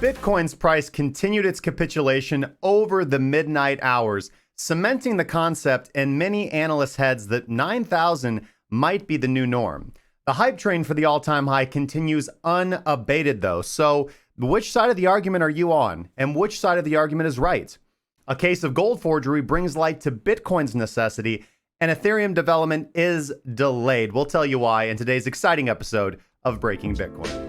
Bitcoin's price continued its capitulation over the midnight hours, cementing the concept in many analysts' heads that 9,000 might be the new norm. The hype train for the all-time high continues unabated, though. So, which side of the argument are you on? And which side of the argument is right? A case of gold forgery brings light to Bitcoin's necessity, and Ethereum development is delayed. We'll tell you why in today's exciting episode of Breaking Bitcoin.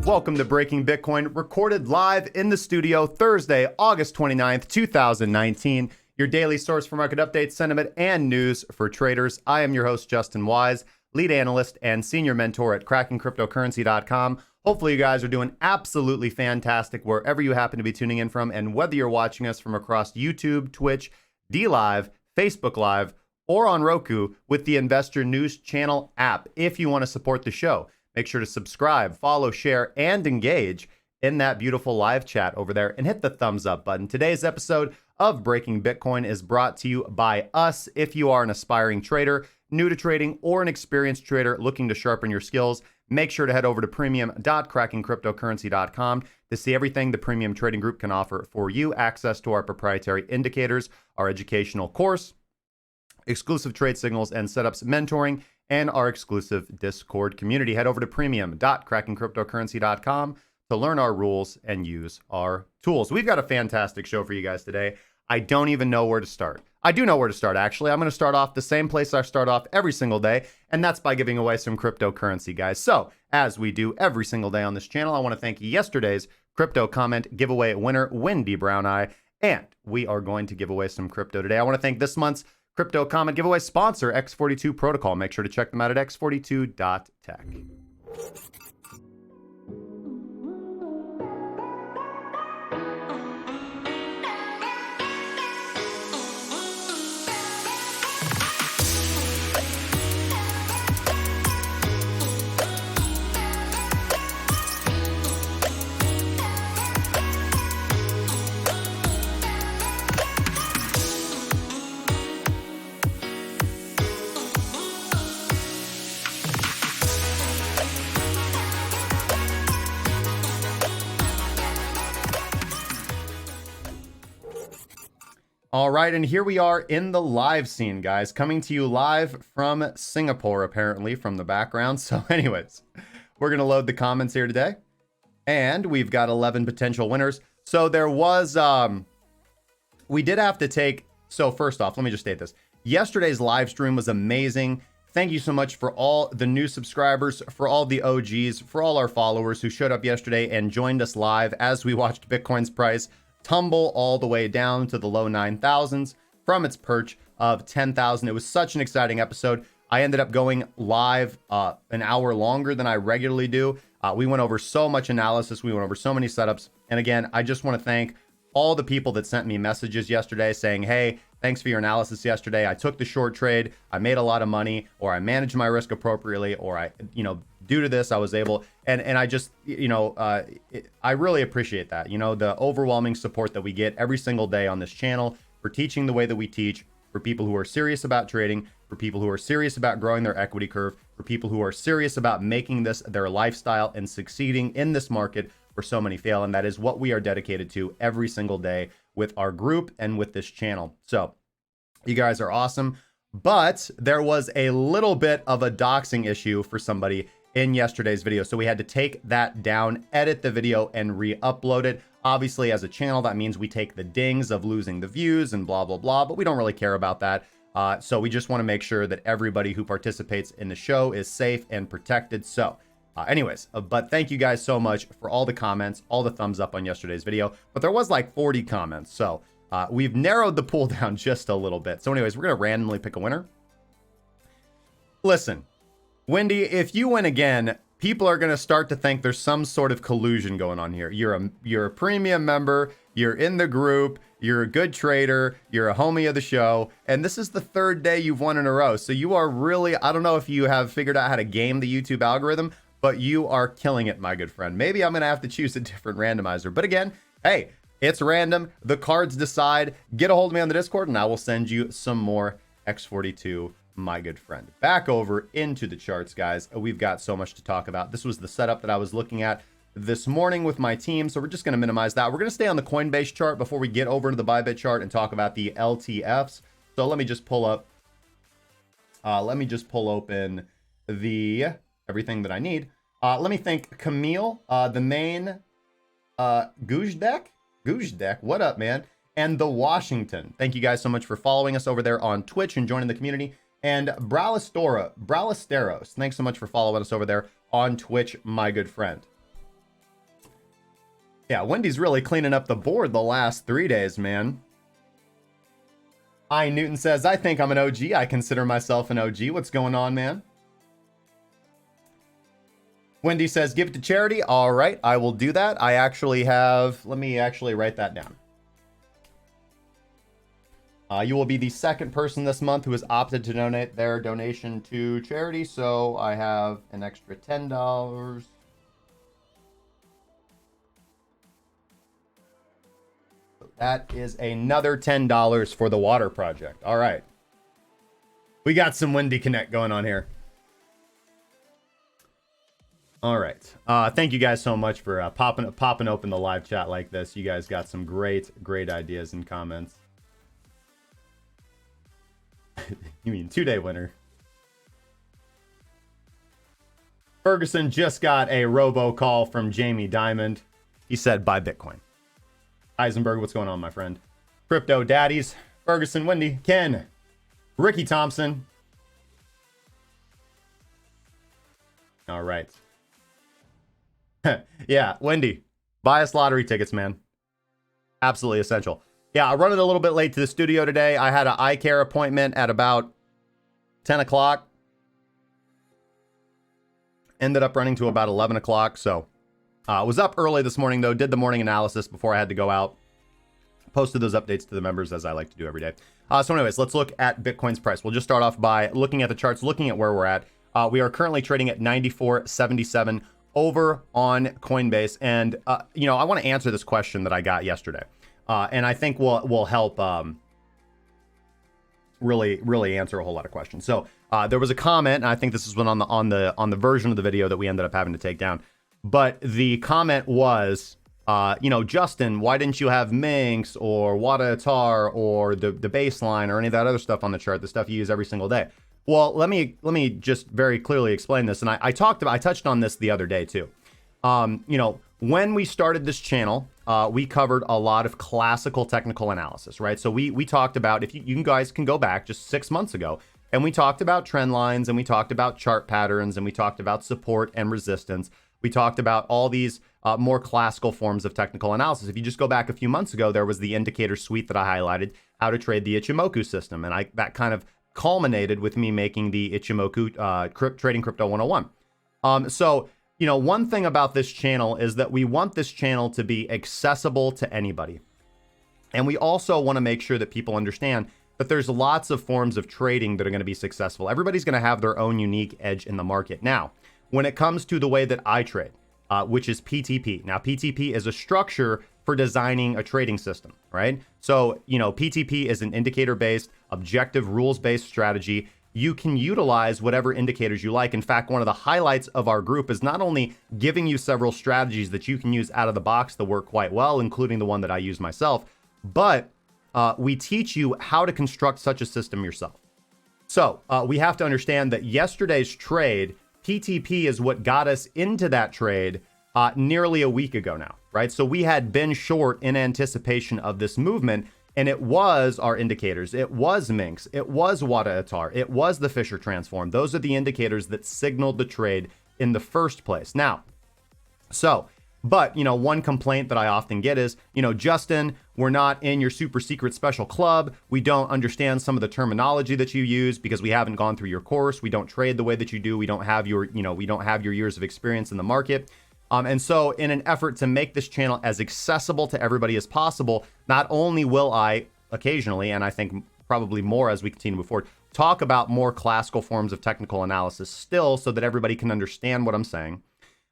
Welcome to Breaking Bitcoin, recorded live in the studio Thursday, August 29th, 2019. Your daily source for market updates, sentiment, and news for traders. I am your host, Justin Wise, lead analyst and senior mentor at CrackingCryptocurrency.com. Hopefully you guys are doing absolutely fantastic wherever you happen to be tuning in from, and whether you're watching us from across YouTube, Twitch, DLive, Facebook Live, or on Roku with the Investor News Channel app. If you want to support the show, make sure to subscribe, follow, share, and engage in that beautiful live chat over there, and hit the thumbs up button. Today's episode of Breaking Bitcoin is brought to you by us. If you are an aspiring trader, new to trading, or an experienced trader looking to sharpen your skills, make sure to head over to premium.crackingcryptocurrency.com to see everything the Premium Trading Group can offer for you. Access to our proprietary indicators, our educational course, exclusive trade signals and setups mentoring, and our exclusive Discord community. Head over to premium.crackingcryptocurrency.com to learn our rules and use our tools. We've got a fantastic show for you guys today. I don't even know where to start. I do know where to start, actually. I'm going to start off the same place I start off every single day, and that's by giving away some cryptocurrency, guys. So, as we do every single day on this channel, I want to thank yesterday's crypto comment giveaway winner, WindyBrownEye, and we are going to give away some crypto today. I want to thank this month's crypto comment giveaway sponsor, X42 Protocol. Make sure to check them out at x42.tech. All right, and here we are in the live scene, guys, coming to you live from Singapore, apparently, from the background. So anyways, we're going to load the comments here today, and we've got 11 potential winners. So there was, we did have to take, so first off, let me just state this. Yesterday's live stream was amazing. Thank you so much for all the new subscribers, for all the OGs, for all our followers who showed up yesterday and joined us live as we watched Bitcoin's price tumble all the way down to the low 9,000s from its perch of 10,000. It was such an exciting episode. I ended up going live an hour longer than I regularly do. We went over so much analysis. We went over so many setups. And again, I just want to thank all the people that sent me messages yesterday saying, hey, thanks for your analysis yesterday. I took the short trade. I made a lot of money, or I managed my risk appropriately, or I, due to this, I was able, and I just, I really appreciate that, the overwhelming support that we get every single day on this channel for teaching the way that we teach, for people who are serious about trading, for people who are serious about growing their equity curve, for people who are serious about making this their lifestyle and succeeding in this market where so many fail. And that is what we are dedicated to every single day with our group and with this channel. So you guys are awesome. But there was a little bit of a doxing issue for somebody in yesterday's video. So we had to take that down, edit the video, and re-upload it. Obviously, as a channel, that means we take the dings of losing the views and blah, blah, blah, but we don't really care about that. So we just want to make sure that everybody who participates in the show is safe and protected. So anyways, but thank you guys so much for all the comments, all the thumbs up on yesterday's video. But there was like 40 comments. So we've narrowed the pool down just a little bit. So anyways, we're going to randomly pick a winner. Listen, Wendy, if you win again, people are going to start to think there's some sort of collusion going on here. You're a premium member, you're in the group, you're a good trader, you're a homie of the show, and this is the third day you've won in a row. So you are really, I don't know if you have figured out how to game the YouTube algorithm, but you are killing it, my good friend. Maybe I'm going to have to choose a different randomizer. But again, hey, It's random. The cards decide. Get a hold of me on the Discord, and I will send you some more X42, my good friend. Back over into the charts, guys. We've got so much to talk about. This was the setup that I was looking at this morning with my team, so we're just going to minimize that. We're going to stay on the Coinbase chart before we get over to the ByBit chart and talk about the LTFs. So let me just pull up. Let me just pull open the everything that I need. Let me thank Camille, the main Gujdek, what up, man? And the Washington. Thank you guys so much for following us over there on Twitch and joining the community. And Bralisteros, thanks so much for following us over there on Twitch, my good friend. Yeah, Wendy's really cleaning up the board the last 3 days, man. I Newton says, I think I'm an OG. I consider myself an OG. What's going on, man? Wendy says, give it to charity. All right, I will do that. I actually have, let me actually write that down. You will be the second person this month who has opted to donate their donation to charity. So I have an extra $10. That is another $10 for the water project. All right. We got some Wendy Connect going on here. All right. Thank you guys so much for popping open the live chat like this. You guys got some great ideas and comments. You mean 2-day winner. Ferguson just got a robocall from Jamie Dimond. He said, buy Bitcoin. Eisenberg, what's going on, my friend? Crypto Daddies, Ferguson, Wendy, Ken, Ricky Thompson. All right. Yeah, Wendy, buy us lottery tickets, man. Absolutely essential. Yeah, I run it a little bit late to the studio today. I had an eye care appointment at about 10 o'clock. Ended up running to about 11 o'clock, so... was up early this morning, though. Did the morning analysis before I had to go out. Posted those updates to the members, as I like to do every day. So anyways, let's look at Bitcoin's price. We'll just start off by looking at the charts, looking at where we're at. We are currently trading at 94.77 over on Coinbase. And, I want to answer this question that I got yesterday. And I think will help really answer a whole lot of questions. So there was a comment, and I think this is one on the version of the video that we ended up having to take down. But the comment was, Justin, why didn't you have Minx or Wada Atar or the baseline or any of that other stuff on the chart, the stuff you use every single day? Well, let me just very clearly explain this. And I touched on this the other day too. When we started this channel, we covered a lot of classical technical analysis, right? So we talked about, if you guys can go back just 6 months ago, and we talked about trend lines, and we talked about chart patterns, and we talked about support and resistance. We talked about all these more classical forms of technical analysis. If you just go back a few months ago, there was the indicator suite that I highlighted, how to trade the Ichimoku system. And that kind of culminated with me making the Ichimoku Trading Crypto 101. So, one thing about this channel is that we want this channel to be accessible to anybody. And we also want to make sure that people understand that there's lots of forms of trading that are going to be successful. Everybody's going to have their own unique edge in the market. Now, when it comes to the way that I trade, which is PTP. Now, PTP is a structure for designing a trading system, right? So, PTP is an indicator-based, objective, rules-based strategy. You can utilize whatever indicators you like. In fact, one of the highlights of our group is not only giving you several strategies that you can use out of the box that work quite well, including the one that I use myself, but we teach you how to construct such a system yourself. So we have to understand that yesterday's trade, PTP is what got us into that trade nearly a week ago now, right? So we had been short in anticipation of this movement, and it was our indicators. It was Minx. It was Wada Atar. It was the Fisher transform. Those are the indicators that signaled the trade in the first place. Now, but one complaint that I often get is, Justin, we're not in your super secret special club. We don't understand some of the terminology that you use because we haven't gone through your course. We don't trade the way that you do. We don't have your years of experience in the market. And so in an effort to make this channel as accessible to everybody as possible, not only will I occasionally, and I think probably more as we continue to move forward, talk about more classical forms of technical analysis still so that everybody can understand what I'm saying.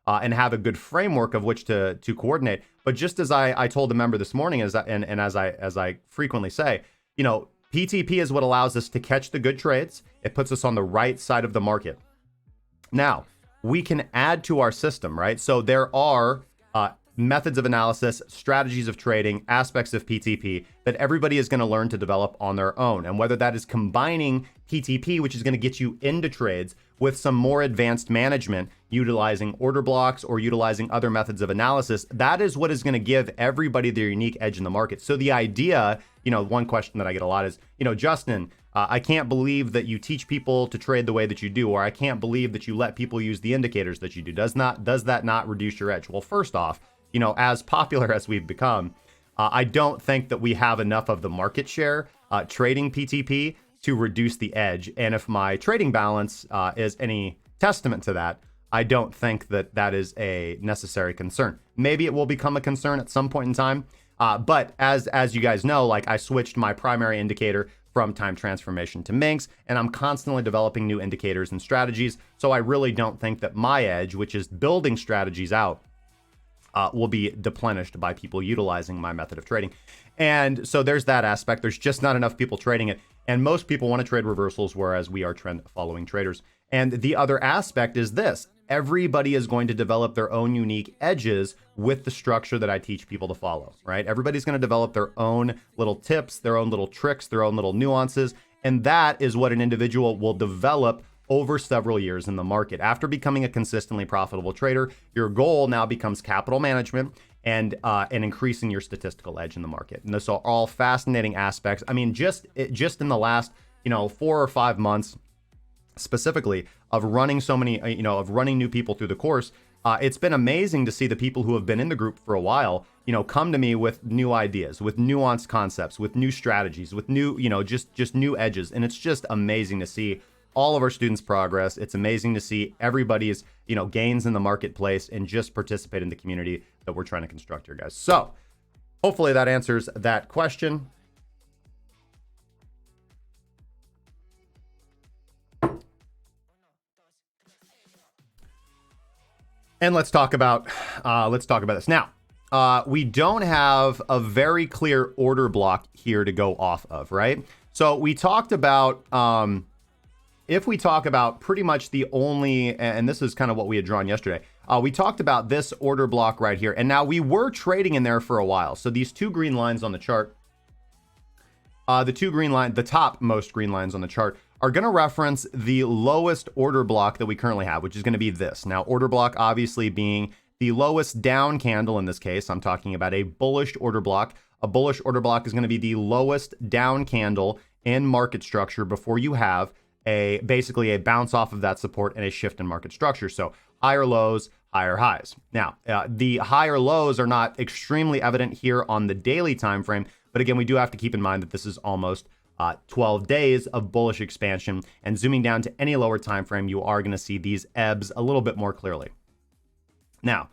and have a good framework of which to coordinate. But just as I told a member this morning, as I frequently say, PTP is what allows us to catch the good trades. It puts us on the right side of the market. Now, we can add to our system, right? So there are methods of analysis, strategies of trading, aspects of PTP that everybody is going to learn to develop on their own. And whether that is combining PTP, which is going to get you into trades, with some more advanced management, utilizing order blocks or utilizing other methods of analysis, that is what is going to give everybody their unique edge in the market. So the idea, one question that I get a lot is, Justin, I can't believe that you teach people to trade the way that you do, or I can't believe that you let people use the indicators that you do. Does that not reduce your edge? Well, first off, as popular as we've become, I don't think that we have enough of the market share trading PTP to reduce the edge. And if my trading balance is any testament to that, I don't think that that is a necessary concern. Maybe it will become a concern at some point in time. But as you guys know, I switched my primary indicator from time transformation to Minx, and I'm constantly developing new indicators and strategies. So I really don't think that my edge, which is building strategies out, will be deplenished by people utilizing my method of trading. And so there's that aspect. There's just not enough people trading it. And most people want to trade reversals, whereas we are trend following traders. And the other aspect is this: everybody is going to develop their own unique edges with the structure that I teach people to follow, right? Everybody's going to develop their own little tips, their own little tricks, their own little nuances. And that is what an individual will develop over several years in the market. After becoming a consistently profitable trader, your goal now becomes capital management and increasing your statistical edge in the market. And those are all fascinating aspects. I mean, just in the last 4 or 5 months, specifically of running so many, of running new people through the course, it's been amazing to see the people who have been in the group for a while, come to me with new ideas, with nuanced concepts, with new strategies, with new, just new edges. And it's just amazing to see all of our students' progress. It's amazing to see everybody's, gains in the marketplace and just participate in the community that we're trying to construct here, guys. So hopefully that answers that question. And let's talk about this now. We don't have a very clear order block here to go off of, right? So we talked about, if we talk about pretty much the only, and this is kind of what we had drawn yesterday, we talked about this order block right here. And now we were trading in there for a while. So these two green lines on the chart, the topmost green lines on the chart are going to reference the lowest order block that we currently have, which is going to be this. Now, order block obviously being the lowest down candle in this case. I'm talking about a bullish order block. A bullish order block is going to be the lowest down candle in market structure before you have basically a bounce off of that support and a shift in market structure. So higher lows, higher highs. Now, the higher lows are not extremely evident here on the daily time frame, but again, we do have to keep in mind that this is almost 12 days of bullish expansion, and zooming down to any lower time frame, you are going to see these ebbs a little bit more clearly. Now,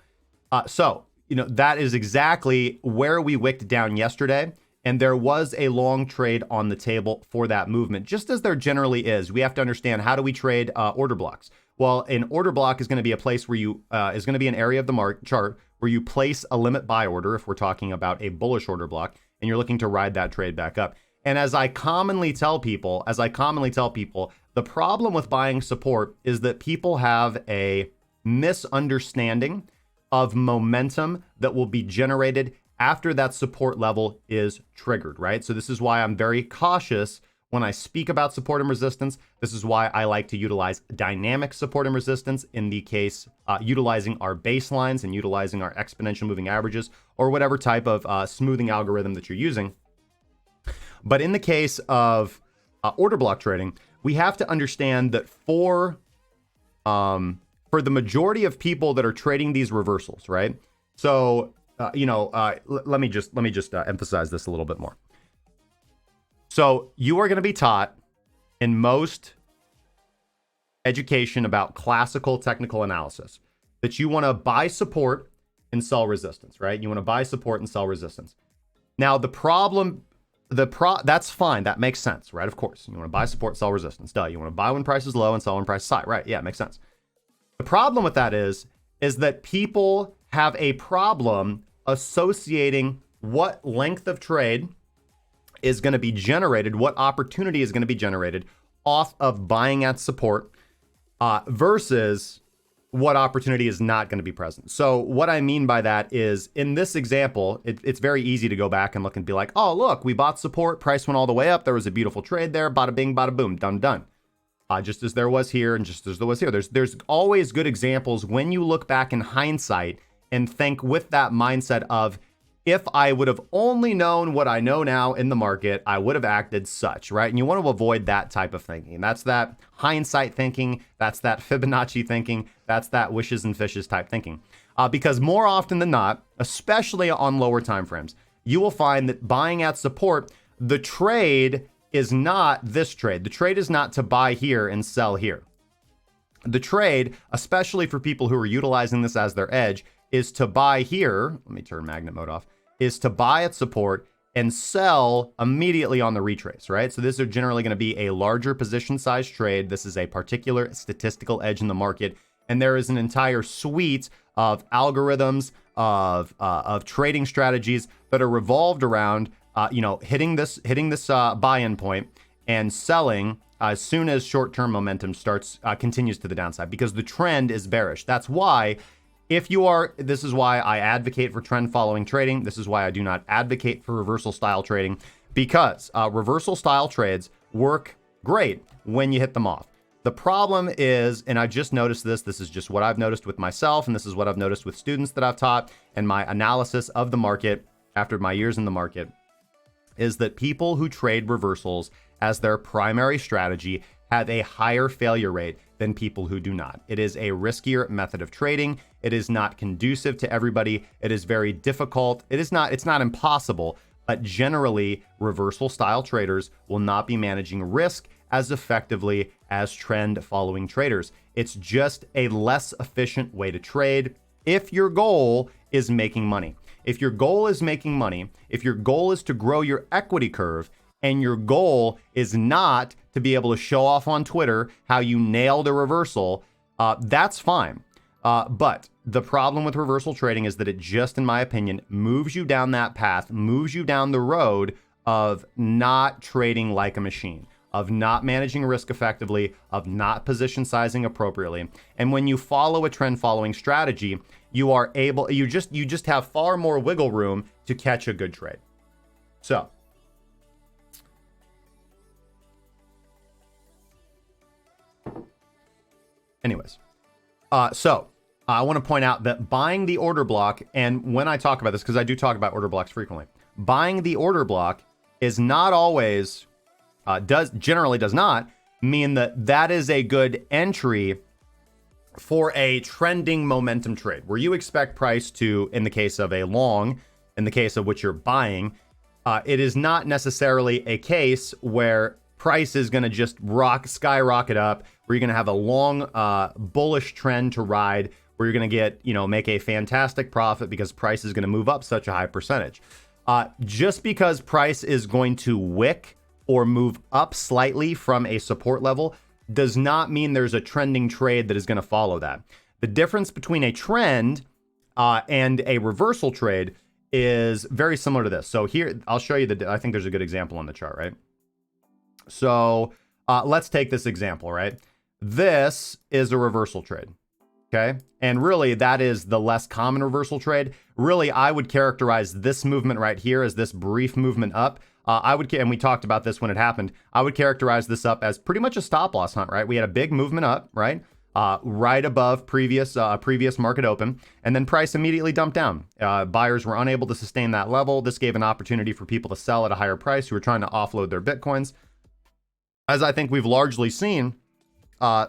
that is exactly where we wicked down yesterday, and there was a long trade on the table for that movement, just as there generally is. We have to understand, how do we trade order blocks? Well, an order block is going to be a place where you is going to be an area of the chart where you place a limit buy order if we're talking about a bullish order block, and you're looking to ride that trade back up. And as I commonly tell people, the problem with buying support is that people have a misunderstanding of momentum that will be generated after that support level is triggered, right? So this is why I'm very cautious when I speak about support and resistance. This is why I like to utilize dynamic support and resistance in the case utilizing our baselines and utilizing our exponential moving averages or whatever type of smoothing algorithm that you're using. But in the case of order block trading, we have to understand that for the majority of people that are trading these reversals, right? So, let me just emphasize this a little bit more. So you are going to be taught in most education about classical technical analysis that you want to buy support and sell resistance, right? You want to buy support and sell resistance. Now, that's fine. That makes sense, right? Of course, you want to buy support, sell resistance. Duh. You want to buy when price is low and sell when price is high, right? Yeah, it makes sense. The problem with that is is that people have a problem associating what length of trade is going to be generated, what opportunity is going to be generated off of buying at support versus what opportunity is not going to be present. So what I mean by that is, in this example, it's very easy to go back and look and be like, oh, look, we bought support, price went all the way up, there was a beautiful trade there, bada bing, bada boom, done. Just as there was here and just as there was here. There's always good examples when you look back in hindsight and think with that mindset of, if I would have only known what I know now in the market, I would have acted such, right? And you want to avoid that type of thinking. That's that hindsight thinking. That's that Fibonacci thinking. That's that wishes and fishes type thinking. Because more often than not, especially on lower time frames, you will find that buying at support, the trade is not this trade. The trade is not to buy here and sell here. The trade, especially for people who are utilizing this as their edge, is to buy here. Let me turn magnet mode off. Is to buy at support and sell immediately on the retrace, right? So this is generally going to be a larger position size trade. This is a particular statistical edge in the market. And there is an entire suite of algorithms, of trading strategies that are revolved around, hitting this buy-in point and selling as soon as short-term momentum continues to the downside, because the trend is bearish. That's why this is why I advocate for trend following trading. This is why I do not advocate for reversal style trading, because reversal style trades work great when you hit them off. The problem is, and I just noticed this is just what I've noticed with myself, and this is what I've noticed with students that I've taught, and my analysis of the market after my years in the market, is that people who trade reversals as their primary strategy have a higher failure rate than people who do not. It is a riskier method of trading. It is not conducive to everybody. It is very difficult. It's not impossible, but generally reversal style traders will not be managing risk as effectively as trend following traders. It's just a less efficient way to trade if your goal is making money. If your goal is making money, if your goal is to grow your equity curve, and your goal is not to be able to show off on Twitter how you nailed a reversal, that's fine. But the problem with reversal trading is that it just, in my opinion, moves you down that path, moves you down the road of not trading like a machine, of not managing risk effectively, of not position sizing appropriately. And when you follow a trend following strategy, you just have far more wiggle room to catch a good trade. So, anyways, I want to point out that buying the order block, and when I talk about this, because I do talk about order blocks frequently, buying the order block is not always, generally does not mean that is a good entry for a trending momentum trade, where you expect price to, in the case of a long, in the case of which you're buying, it is not necessarily a case where price is going to just skyrocket up, where you're going to have a long bullish trend to ride, where you're going to get, make a fantastic profit because price is going to move up such a high percentage. Just because price is going to wick or move up slightly from a support level does not mean there's a trending trade that is going to follow that. The difference between a trend and a reversal trade is very similar to this. So here, I'll show you I think there's a good example on the chart, right? So let's take this example, right? This is a reversal trade, okay? And really, that is the less common reversal trade. Really, I would characterize this movement right here as this brief movement up. And we talked about this when it happened, I would characterize this up as pretty much a stop loss hunt, right? We had a big movement up, right? Right above previous market open, and then price immediately dumped down. Buyers were unable to sustain that level. This gave an opportunity for people to sell at a higher price who were trying to offload their Bitcoins, as I think we've largely seen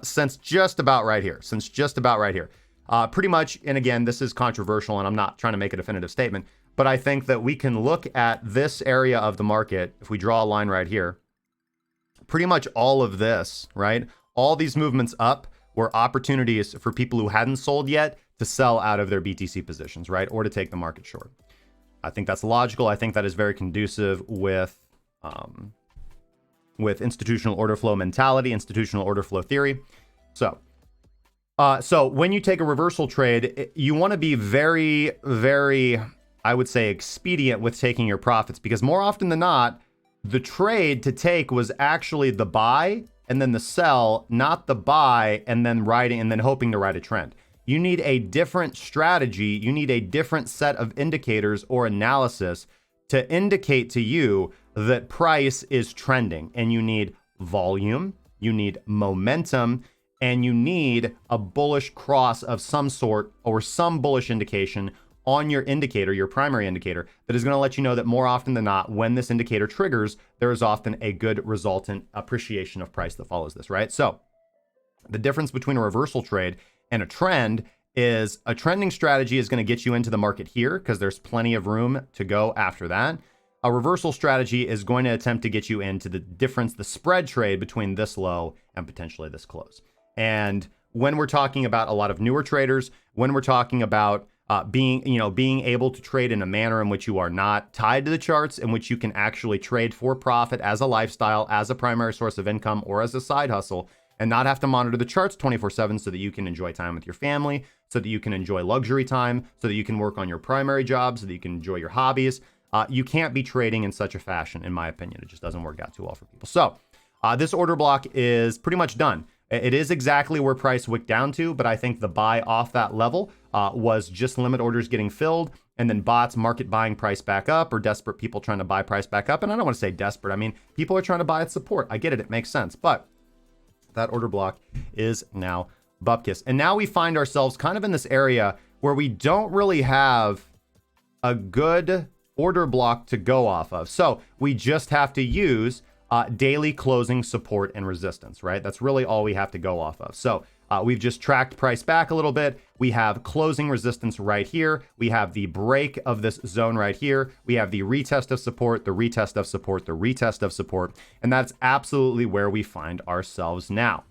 since just about right here. Pretty much, and again, this is controversial, and I'm not trying to make a definitive statement, but I think that we can look at this area of the market, if we draw a line right here, pretty much all of this, right? All these movements up were opportunities for people who hadn't sold yet to sell out of their BTC positions, right? Or to take the market short. I think that's logical. I think that is very conducive with institutional order flow mentality, institutional order flow theory. So So when you take a reversal trade, you want to be very, very, I would say, expedient with taking your profits, because more often than not, the trade to take was actually the buy and then the sell, not the buy and then riding and then hoping to ride a trend. You need a different strategy. You need a different set of indicators or analysis to indicate to you that price is trending. And you need volume, you need momentum, and you need a bullish cross of some sort or some bullish indication on your indicator, your primary indicator, that is going to let you know that more often than not, when this indicator triggers, there is often a good resultant appreciation of price that follows this, right? So the difference between a reversal trade and a trend is a trending strategy is going to get you into the market here because there's plenty of room to go after that. A reversal strategy is going to attempt to get you into the difference, the spread trade between this low and potentially this close. And when we're talking about a lot of newer traders, when we're talking about being able to trade in a manner in which you are not tied to the charts, in which you can actually trade for profit as a lifestyle, as a primary source of income, or as a side hustle, and not have to monitor the charts 24/7 so that you can enjoy time with your family, so that you can enjoy luxury time, so that you can work on your primary job, so that you can enjoy your hobbies. You can't be trading in such a fashion, in my opinion. It just doesn't work out too well for people. So this order block is pretty much done. It is exactly where price wicked down to, but I think the buy off that level was just limit orders getting filled, and then bots market buying price back up, or desperate people trying to buy price back up. And I don't want to say desperate. I mean, people are trying to buy at support. I get it. It makes sense. But that order block is now bupkis. And now we find ourselves kind of in this area where we don't really have a good order block to go off of. So we just have to use daily closing support and resistance, right? That's really all we have to go off of. So we've just tracked price back a little bit. We have closing resistance right here. We have the break of this zone right here. We have the retest of support, the retest of support, the retest of support. And that's absolutely where we find ourselves now.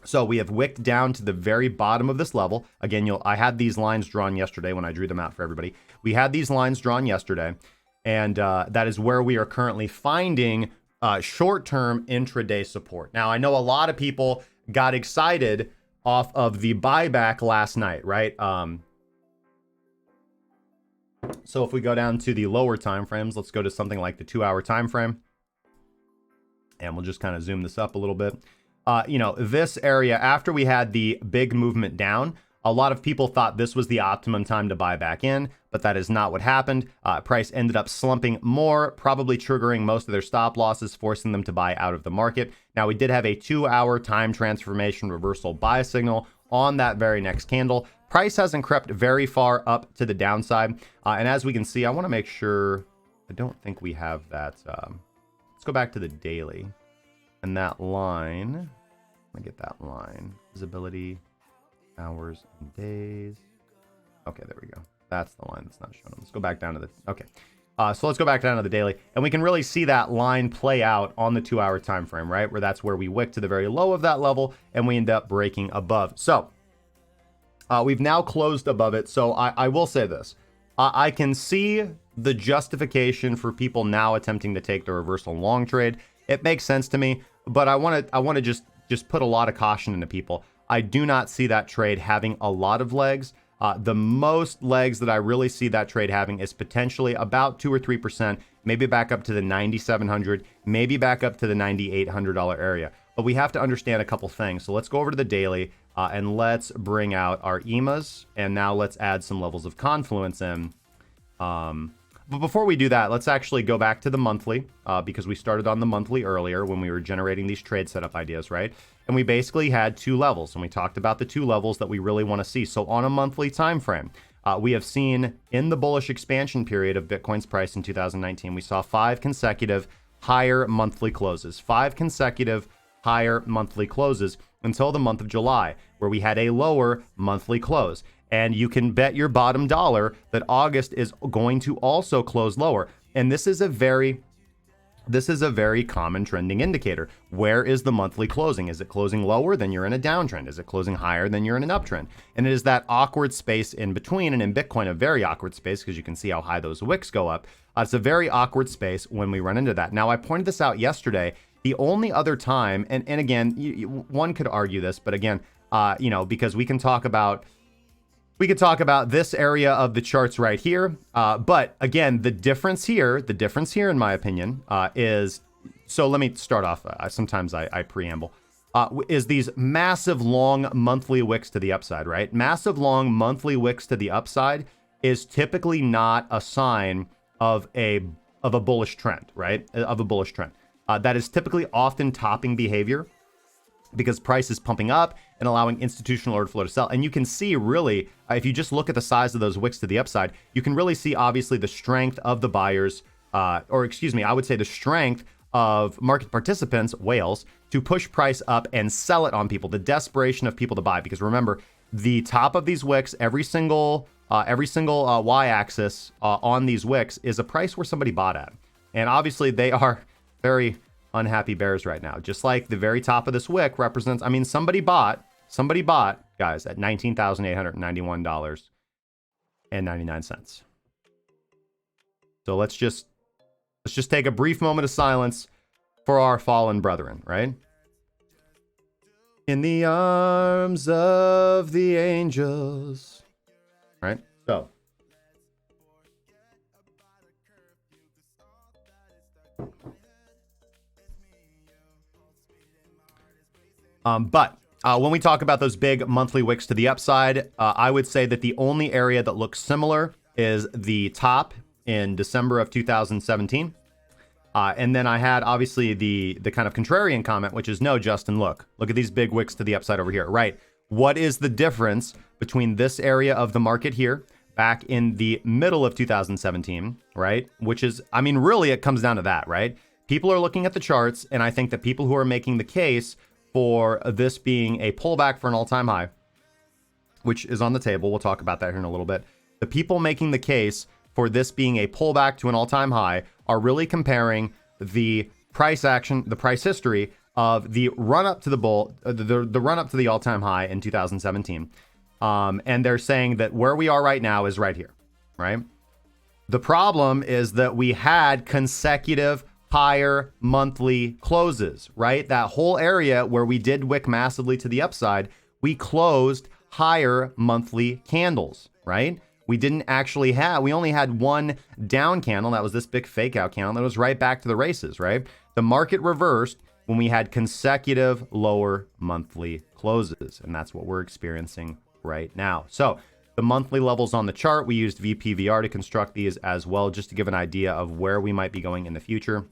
So we have wicked down to the very bottom of this level. Again, I had these lines drawn yesterday when I drew them out for everybody. We had these lines drawn yesterday. And that is where we are currently finding short-term intraday support. Now, I know a lot of people got excited off of the buyback last night, right? So if we go down to the lower time frames, let's go to something like the 2-hour time frame. And we'll just kind of zoom this up a little bit. This area, after we had the big movement down, a lot of people thought this was the optimum time to buy back in, but that is not what happened. Price ended up slumping more, probably triggering most of their stop losses, forcing them to buy out of the market. Now, we did have a 2-hour time transformation reversal buy signal on that very next candle. Price hasn't crept very far up to the downside. And as we can see, I want to make sure, I don't think we have that. Let's go back to the daily. And that line, let me get that line. Visibility, hours and days. Okay, there we go. That's the line that's not showing. Let's go back down to the, okay. So let's go back down to the daily, and we can really see that line play out on the 2-hour time frame, right? Where that's where we wick to the very low of that level, and we end up breaking above. So we've now closed above it. So I will say this. I can see the justification for people now attempting to take the reversal long trade. It makes sense to me, but I want to just put a lot of caution into people. I do not see that trade having a lot of legs. The most legs that I really see that trade having is potentially about 2 or 3%, maybe back up to the 9,700, maybe back up to the $9,800 area. But we have to understand a couple things. So let's go over to the daily and let's bring out our EMAs. And now let's add some levels of confluence in. But before we do that, let's actually go back to the monthly because we started on the monthly earlier when we were generating these trade setup ideas, right? And we basically had 2 levels, and we talked about the 2 levels that we really want to see. So on a monthly time frame, we have seen in the bullish expansion period of Bitcoin's price in 2019, we saw 5 consecutive higher monthly closes, 5 consecutive higher monthly closes until the month of July, where we had a lower monthly close. And you can bet your bottom dollar that August is going to also close lower. And this is a very common trending indicator. Where is the monthly closing? Is it closing lower? Then you're in a downtrend. Is it closing higher? Then you're in an uptrend. And it is that awkward space in between. And in Bitcoin, a very awkward space, because you can see how high those wicks go up. It's a very awkward space when we run into that. Now, I pointed this out yesterday The only other time, and again, one could argue this, but again, you know, because we could talk about this area of the charts right here. But again, the difference here, in my opinion, is, so let me start off. Sometimes I preamble, is these massive long monthly wicks to the upside, right? Massive long monthly wicks to the upside is typically not a sign of a bullish trend, right? Of a bullish trend. That is typically often topping behavior because price is pumping up and allowing institutional order flow to sell. And you can see really, if you just look at the size of those wicks to the upside, you can really see obviously the strength of the buyers, or excuse me, I would say the strength of market participants, whales, to push price up and sell it on people, the desperation of people to buy. Because remember, the top of these wicks, every single y-axis on these wicks is a price where somebody bought at. And obviously they are very unhappy bears right now. Just like the very top of this wick represents, I mean, somebody bought, guys, at $19,891.99. So let's just take a brief moment of silence for our fallen brethren, right? In the arms of the angels, right? So but when we talk about those big monthly wicks to the upside, I would say that the only area that looks similar is the top in December of 2017. And then I had obviously the kind of contrarian comment, which is, no, Justin, look at these big wicks to the upside over here, right? What is the difference between this area of the market here back in the middle of 2017, right? Which is, I mean, really, it comes down to that, right? People are looking at the charts, and I think that people who are making the case for this being a pullback for an all-time high, which is on the table, we'll talk about that here in a little bit. The people making the case for this being a pullback to an all-time high are really comparing the price action, the price history of the run-up to the run-up to the all-time high in 2017. And they're saying that where we are right now is right here, right? The problem is that we had consecutive higher monthly closes, right? That whole area where we did wick massively to the upside, we closed higher monthly candles, right? We only had one down candle. That was this big fake out candle. That was right back to the races, right? The market reversed when we had consecutive lower monthly closes. And that's what we're experiencing right now. So the monthly levels on the chart, we used VPVR to construct these as well, just to give an idea of where we might be going in the future.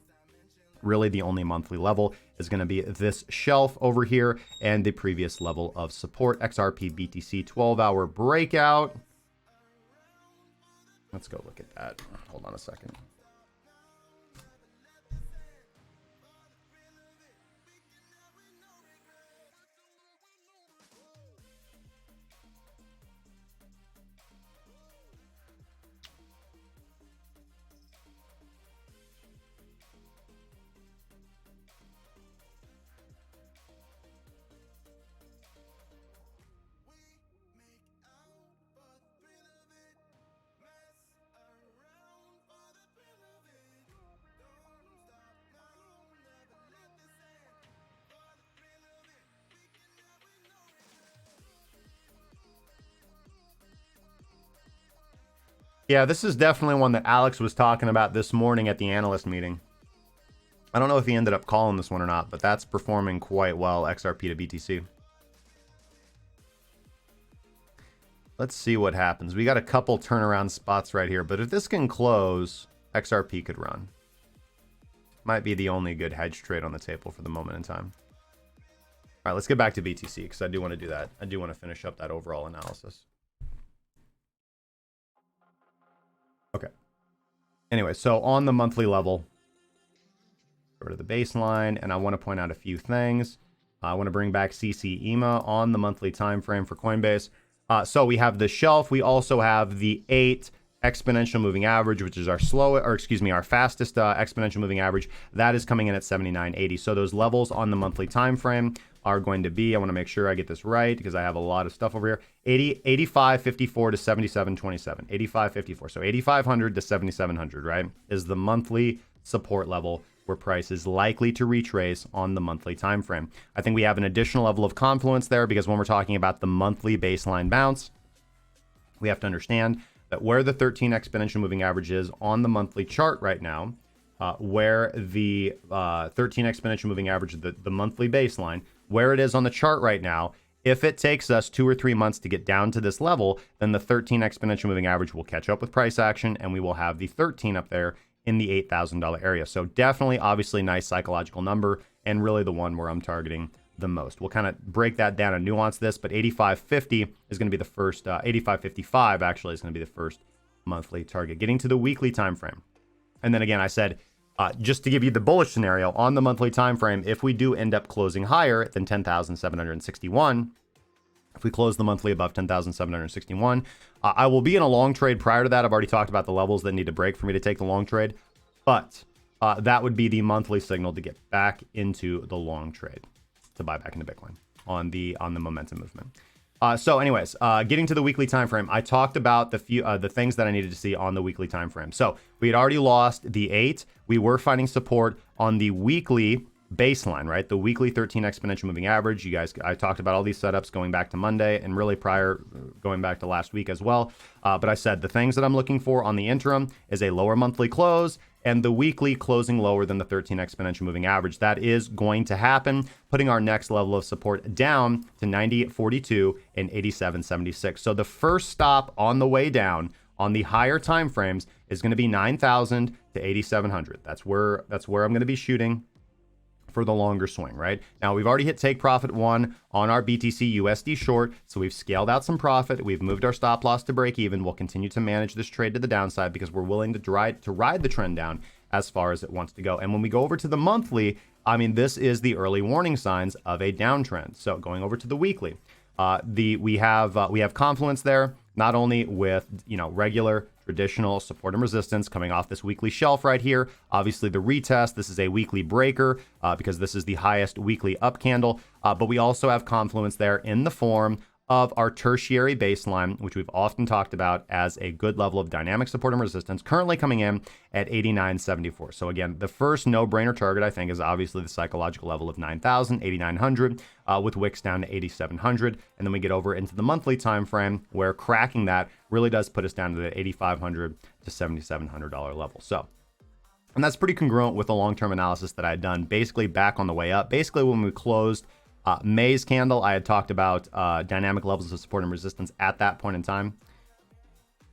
Really, the only monthly level is going to be this shelf over here and the previous level of support, XRP BTC 12-hour breakout. Let's go look at that. Hold on a second. Yeah, this is definitely one that Alex was talking about this morning at the analyst meeting. I don't know if he ended up calling this one or not, but that's performing quite well, XRP to BTC. Let's see what happens. We got a couple turnaround spots right here, but if this can close, XRP could run. Might be the only good hedge trade on the table for the moment in time. All right, let's get back to BTC because I do want to do that. I do want to finish up that overall analysis. Okay. Anyway, so on the monthly level, go to the baseline, and I want to point out a few things. I want to bring back CC EMA on the monthly time frame for Coinbase. So we have the shelf. We also have the 8 exponential moving average, which is our fastest exponential moving average. That is coming in at 79.80. So those levels on the monthly time frame are going to be, I want to make sure I get this right because I have a lot of stuff over here, 85.54 to 77.27. 85.54. So 8,500 to 7,700, right, is the monthly support level where price is likely to retrace on the monthly time frame. I think we have an additional level of confluence there because when we're talking about the monthly baseline bounce, we have to understand that where the 13 exponential moving average is on the monthly chart right now, where the 13 exponential moving average, the monthly baseline, where it is on the chart right now, if it takes us 2 or 3 months to get down to this level, then the 13 exponential moving average will catch up with price action and we will have the 13 up there in the $8,000 area. So definitely, obviously, nice psychological number and really the one where I'm targeting the most. We'll kind of break that down and nuance this, but 85.50 is going to be the first, 85.55 actually is going to be the first monthly target. Getting to the weekly time frame. And then again, I said, just to give you the bullish scenario on the monthly time frame, if we do end up closing higher than 10,761, if we close the monthly above 10,761, I will be in a long trade prior to that. I've already talked about the levels that need to break for me to take the long trade, but that would be the monthly signal to get back into the long trade, to buy back into Bitcoin on the momentum movement. So anyways, getting to the weekly time frame, I talked about the things that I needed to see on the weekly time frame. So we had already lost the 8. We were finding support on the weekly baseline, right? The weekly 13 exponential moving average. You guys, I talked about all these setups going back to Monday and really prior going back to last week as well. But I said the things that I'm looking for on the interim is a lower monthly close and the weekly closing lower than the 13 exponential moving average. That is going to happen, putting our next level of support down to 98.42 and 87.76. So the first stop on the way down on the higher time frames is going to be 9,000 to 8,700. That's where I'm going to be shooting for the longer swing, right? Now, we've already hit take profit 1 on our BTC USD short, so we've scaled out some profit. We've moved our stop loss to break even. We'll continue to manage this trade to the downside because we're willing to ride the trend down as far as it wants to go. And when we go over to the monthly, I mean, this is the early warning signs of a downtrend. So going over to the weekly, we have confluence there, not only with regular traditional support and resistance coming off this weekly shelf right here. Obviously the retest, this is a weekly breaker because this is the highest weekly up candle, but we also have confluence there in the form of our tertiary baseline, which we've often talked about as a good level of dynamic support and resistance, currently coming in at 89.74. So again, the first no-brainer target, I think, is obviously the psychological level of 9,000, 8,900, with wicks down to 8,700. And then we get over into the monthly time frame where cracking that really does put us down to the $8,500 to $7,700 level. So, and that's pretty congruent with the long-term analysis that I had done basically back on the way up. Basically, when we closed May's candle, I had talked about dynamic levels of support and resistance at that point in time.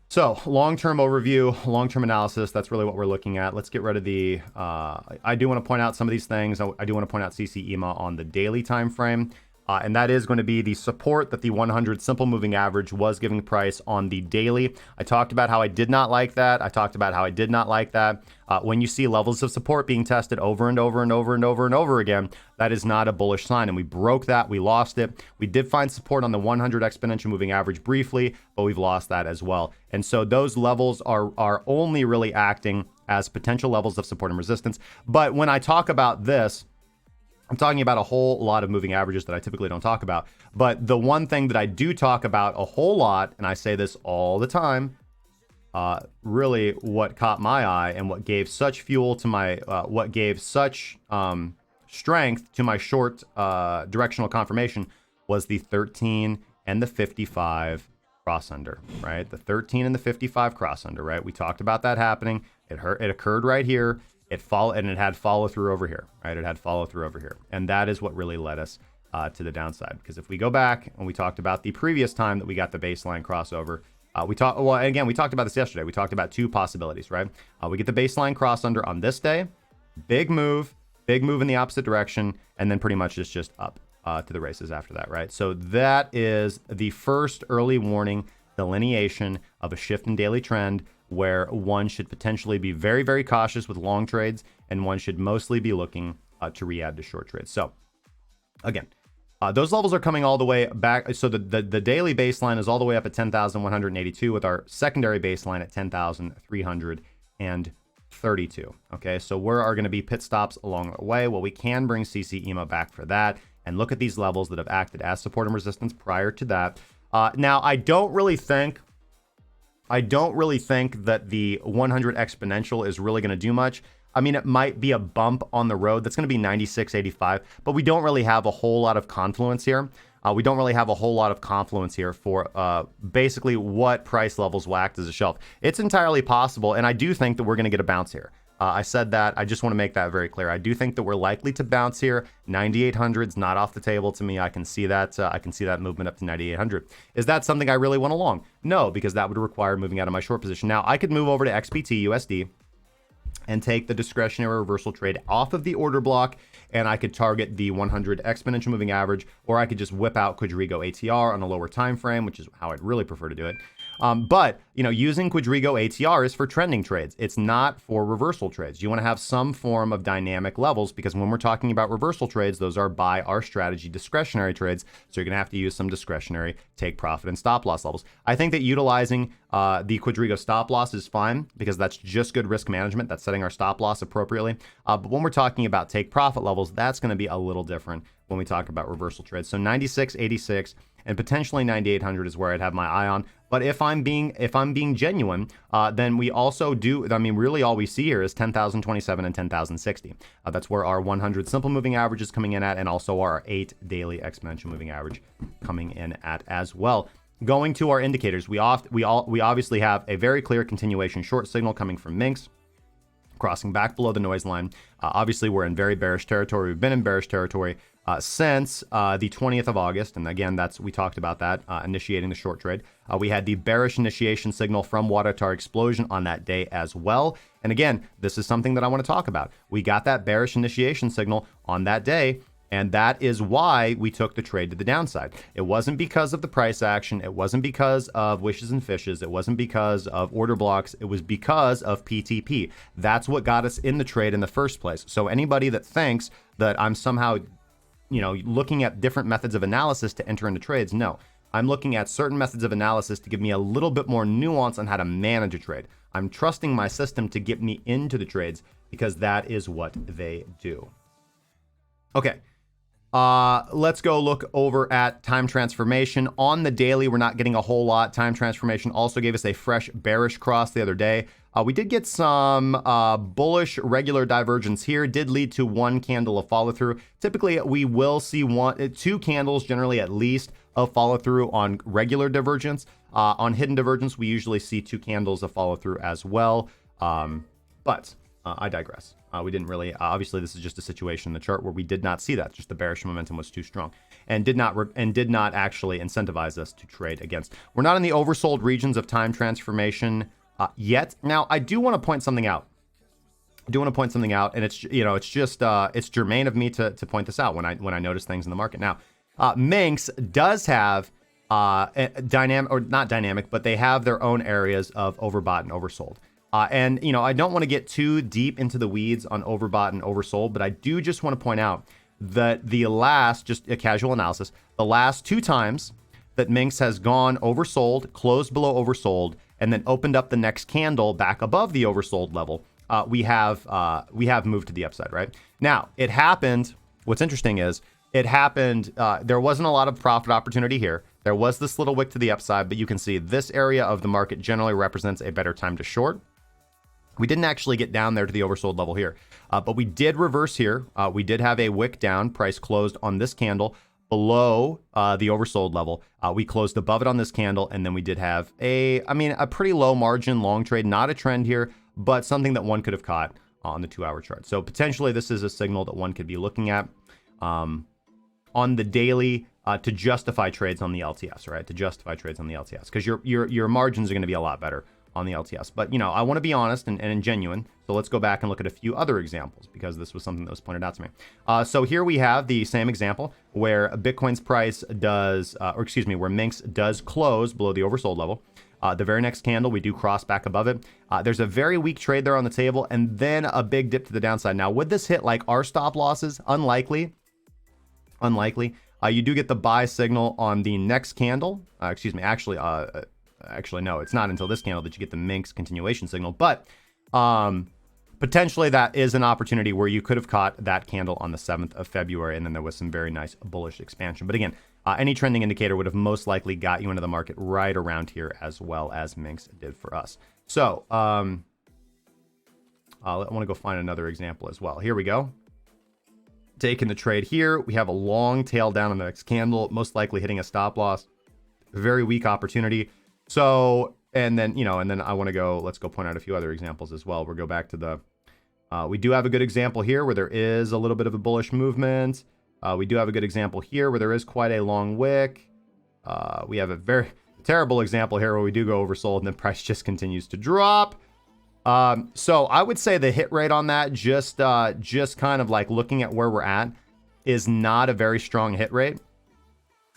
So long-term overview, long-term analysis, that's really what we're looking at. Let's get rid of the, I do want to point out some of these things. I do want to point out CC EMA on the daily time frame. And that is going to be the support that the 100 simple moving average was giving price on the daily. I talked about how I did not like that. I talked about how I did not like that. When you see levels of support being tested over and over and over and over and over again, that is not a bullish sign. And we broke that. We lost it. We did find support on the 100 exponential moving average briefly, but we've lost that as well. And so those levels are only really acting as potential levels of support and resistance. But when I talk about this, I'm talking about a whole lot of moving averages that I typically don't talk about. But the one thing that I do talk about a whole lot, and I say this all the time, really what caught my eye and what gave such fuel to my, what gave such strength to my short directional confirmation was the 13 and the 55 cross under, right? The 13 and the 55 cross under, right? We talked about that happening. It occurred right here. It had follow through over here, right? It had follow through over here. And that is what really led us to the downside. Because if we go back and we talked about the previous time that we got the baseline crossover, we talked about this yesterday. We talked about two possibilities, right? We get the baseline cross under on this day, big move in the opposite direction, and then pretty much it's just up to the races after that, right? So that is the first early warning delineation of a shift in daily trend, where one should potentially be very, very cautious with long trades, and one should mostly be looking to re-add to short trades. So again, those levels are coming all the way back. So the daily baseline is all the way up at 10,182 with our secondary baseline at 10,332. Okay, so where are going to be pit stops along the way? Well, we can bring CC EMA back for that and look at these levels that have acted as support and resistance prior to that. Now, I don't really think that the 100 exponential is really going to do much. I mean, it might be a bump on the road. That's going to be 96.85, but we don't really have a whole lot of confluence here. We don't really have a whole lot of confluence here for basically what price levels will act as a shelf. It's entirely possible, and I do think that we're going to get a bounce here. I said that. I just want to make that very clear. I do think that we're likely to bounce here. 9,800 is not off the table to me. I can see that. I can see that movement up to 9,800. Is that something I really want along? No, because that would require moving out of my short position. Now, I could move over to XBT USD and take the discretionary reversal trade off of the order block, and I could target the 100 exponential moving average, or I could just whip out Quadriga ATR on a lower time frame, which is how I'd really prefer to do it. But, you know, using Quadriga ATR is for trending trades. It's not for reversal trades. You want to have some form of dynamic levels, because when we're talking about reversal trades, those are by our strategy discretionary trades. So you're going to have to use some discretionary take profit and stop loss levels. I think that utilizing the Quadriga stop loss is fine, because that's just good risk management. That's setting our stop loss appropriately. But when we're talking about take profit levels, that's going to be a little different when we talk about reversal trades. So 96.86 and potentially 9,800 is where I'd have my eye on. But if I'm being genuine, then we also do. I mean, really, all we see here is 10,027 and 10,060. That's where our 100 simple moving average is coming in at, and also our 8 daily exponential moving average coming in at as well. Going to our indicators, we obviously have a very clear continuation short signal coming from Minx, crossing back below the noise line. Obviously, we're in very bearish territory. We've been in bearish territory since the 20th of August. And again, we talked about that, initiating the short trade. We had the bearish initiation signal from Watertower Explosion on that day as well. And again, this is something that I want to talk about. We got that bearish initiation signal on that day, and that is why we took the trade to the downside. It wasn't because of the price action. It wasn't because of wishes and fishes. It wasn't because of order blocks. It was because of PTP. That's what got us in the trade in the first place. So anybody that thinks that I'm somehow, you know, looking at different methods of analysis to enter into trades, no. I'm looking at certain methods of analysis to give me a little bit more nuance on how to manage a trade. I'm trusting my system to get me into the trades, because that is what they do. Okay. Let's go look over at time transformation. On the daily, we're not getting a whole lot. Time transformation also gave us a fresh bearish cross the other day. We did get some bullish regular divergence here. Did lead to one candle of follow through. Typically, we will see two candles generally at least of follow through on regular divergence. On hidden divergence, we usually see two candles of follow through as well. But I digress. We didn't really, obviously this is just a situation in the chart where we did not see that. Just the bearish momentum was too strong and did not actually incentivize us to trade against. We're not in the oversold regions of time transformation yet. Now, I do want to point something out. And it's, you know, it's just, it's germane of me to point this out when I notice things in the market. Now, Minx does have dynamic, or not dynamic, but they have their own areas of overbought and oversold. And, you know, I don't want to get too deep into the weeds on overbought and oversold, but I do just want to point out that just a casual analysis, the last two times that Minx has gone oversold, closed below oversold, and then opened up the next candle back above the oversold level, we have moved to the upside, right? Now, it happened. What's interesting is it happened. There wasn't a lot of profit opportunity here. There was this little wick to the upside, but you can see this area of the market generally represents a better time to short. We didn't actually get down there to the oversold level here, but we did reverse here. We did have a wick down. Price closed on this candle below the oversold level. We closed above it on this candle, and then we did have a pretty low margin long trade, not a trend here, but something that one could have caught on the 2-hour chart. So potentially this is a signal that one could be looking at on the daily to justify trades on the LTS, right? To justify trades on the LTS, because your margins are going to be a lot better on the LTS. But, you know, I want to be honest and genuine. So let's go back and look at a few other examples, because this was something that was pointed out to me. So here we have the same example where Bitcoin's price does, where Minx does close below the oversold level. The very next candle, we do cross back above it. There's a very weak trade there on the table, and then a big dip to the downside. Now, would this hit like our stop losses? Unlikely. You do get the buy signal on the next candle. Actually, no, it's not until this candle that you get the Minx continuation signal. But potentially that is an opportunity where you could have caught that candle on the 7th of February, and then there was some very nice bullish expansion. But again, any trending indicator would have most likely got you into the market right around here, as well as Minx did for us. So I want to go find another example as well. Here we go. Taking the trade here. We have a long tail down on the next candle, most likely hitting a stop loss. Very weak opportunity. So, and then, you know, and then I want to go, let's go point out a few other examples as well. We'll go back to the, we do have a good example here where there is a little bit of a bullish movement. We do have a good example here where there is quite a long wick. We have a very terrible example here where we do go oversold and then price just continues to drop. So I would say the hit rate on that, just kind of like looking at where we're at, is not a very strong hit rate.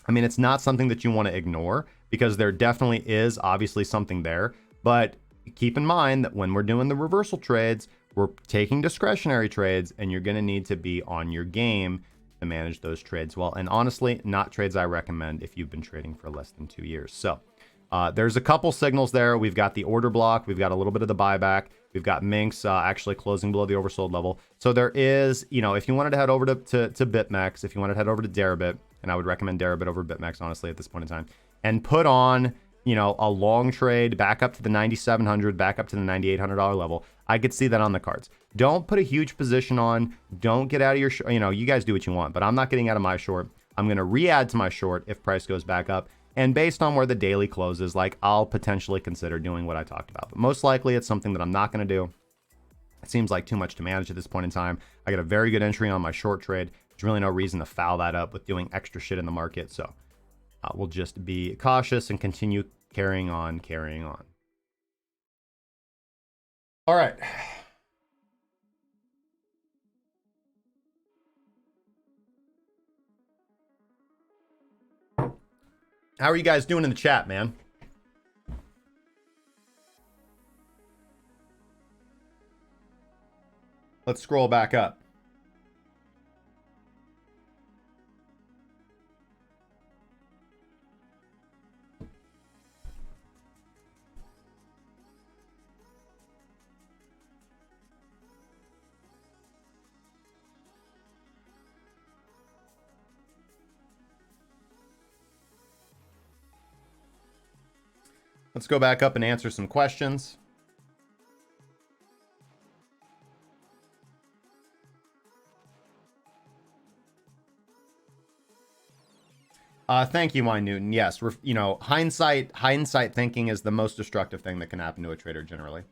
I mean, it's not something that you want to ignore because there definitely is obviously something there. But keep in mind that when we're doing the reversal trades, we're taking discretionary trades and you're going to need to be on your game to manage those trades well. And honestly, not trades I recommend if you've been trading for less than 2 years. So there's a couple signals there. We've got the order block. We've got a little bit of the buyback. We've got Minx actually closing below the oversold level. So there is, you know, if you wanted to head over to BitMEX, if you wanted to head over to Deribit, and I would recommend Deribit over BitMEX, honestly, at this point in time, and put on, you know, a long trade back up to the 9,700, back up to the $9,800 level, I could see that on the cards. Don't put a huge position on. Don't get out of your, you know, you guys do what you want, but I'm not getting out of my short. I'm going to re-add to my short if price goes back up. And based on where the daily closes, like, I'll potentially consider doing what I talked about. But most likely it's something that I'm not going to do. It seems like too much to manage at this point in time. I got a very good entry on my short trade. There's really no reason to foul that up with doing extra shit in the market. So we'll just be cautious and continue carrying on. All right. How are you guys doing in the chat, man? Let's scroll back up. Let's go back up and answer some questions. Thank you, Wine Newton. Yes, you know, hindsight thinking is the most destructive thing that can happen to a trader generally.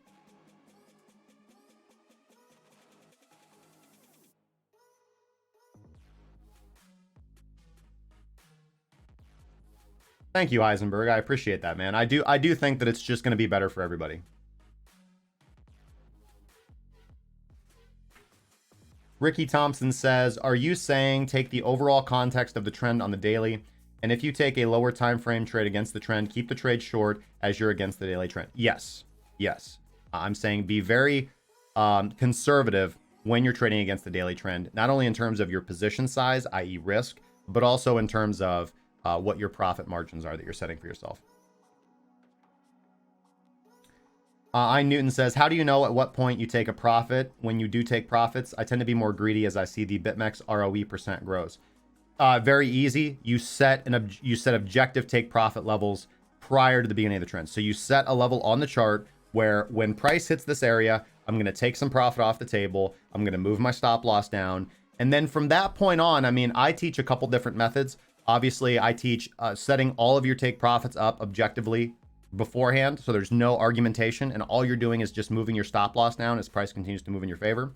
Thank you, Eisenberg. I appreciate that, man. I do think that it's just going to be better for everybody. Ricky Thompson says, are you saying take the overall context of the trend on the daily, and if you take a lower time frame trade against the trend, keep the trade short as you're against the daily trend? Yes. I'm saying be very conservative when you're trading against the daily trend, not only in terms of your position size, i.e. risk, but also in terms of what your profit margins are that you're setting for yourself. Newton says, how do you know at what point you take a profit? When you do take profits, I tend to be more greedy as I see the BitMEX ROE percent grows. Very easy. You set objective take profit levels prior to the beginning of the trend. So you set a level on the chart where when price hits this area, I'm going to take some profit off the table. I'm going to move my stop loss down. And then from that point on, I mean, I teach a couple different methods. Obviously, I teach setting all of your take profits up objectively beforehand, so there's no argumentation, and all you're doing is just moving your stop loss down as price continues to move in your favor.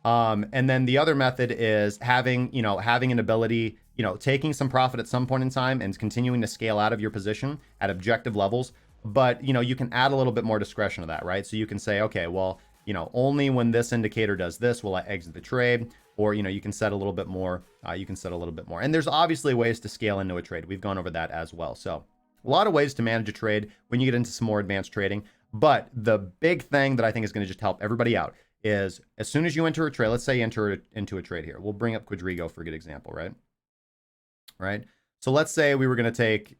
And then the other method is having an ability, taking some profit at some point in time and continuing to scale out of your position at objective levels. But, you can add a little bit more discretion to that, right? So you can say, okay, well, only when this indicator does this will I exit the trade. Or, you can set a little bit more. And there's obviously ways to scale into a trade. We've gone over that as well. So a lot of ways to manage a trade when you get into some more advanced trading. But the big thing that I think is going to just help everybody out is as soon as you enter a trade, let's say you enter into a trade here. We'll bring up Quadriga for a good example, right? Right. So let's say we were going to take,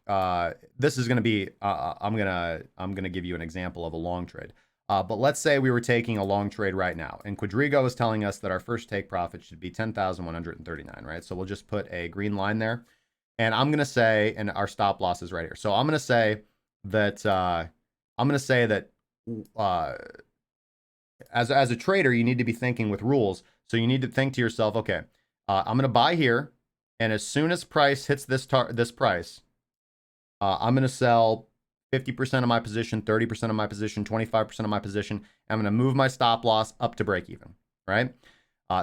this is going to be, I'm going to give you an example of a long trade. But let's say we were taking a long trade right now, and Quadriga is telling us that our first take profit should be 10,139, right? So we'll just put a green line there, and I'm going to say, and our stop loss is right here. So I'm going to say that As a trader, you need to be thinking with rules. So you need to think to yourself, okay, I'm going to buy here, and as soon as price hits this price, I'm going to sell 50% of my position, 30% of my position, 25% of my position. I'm going to move my stop loss up to break even, right?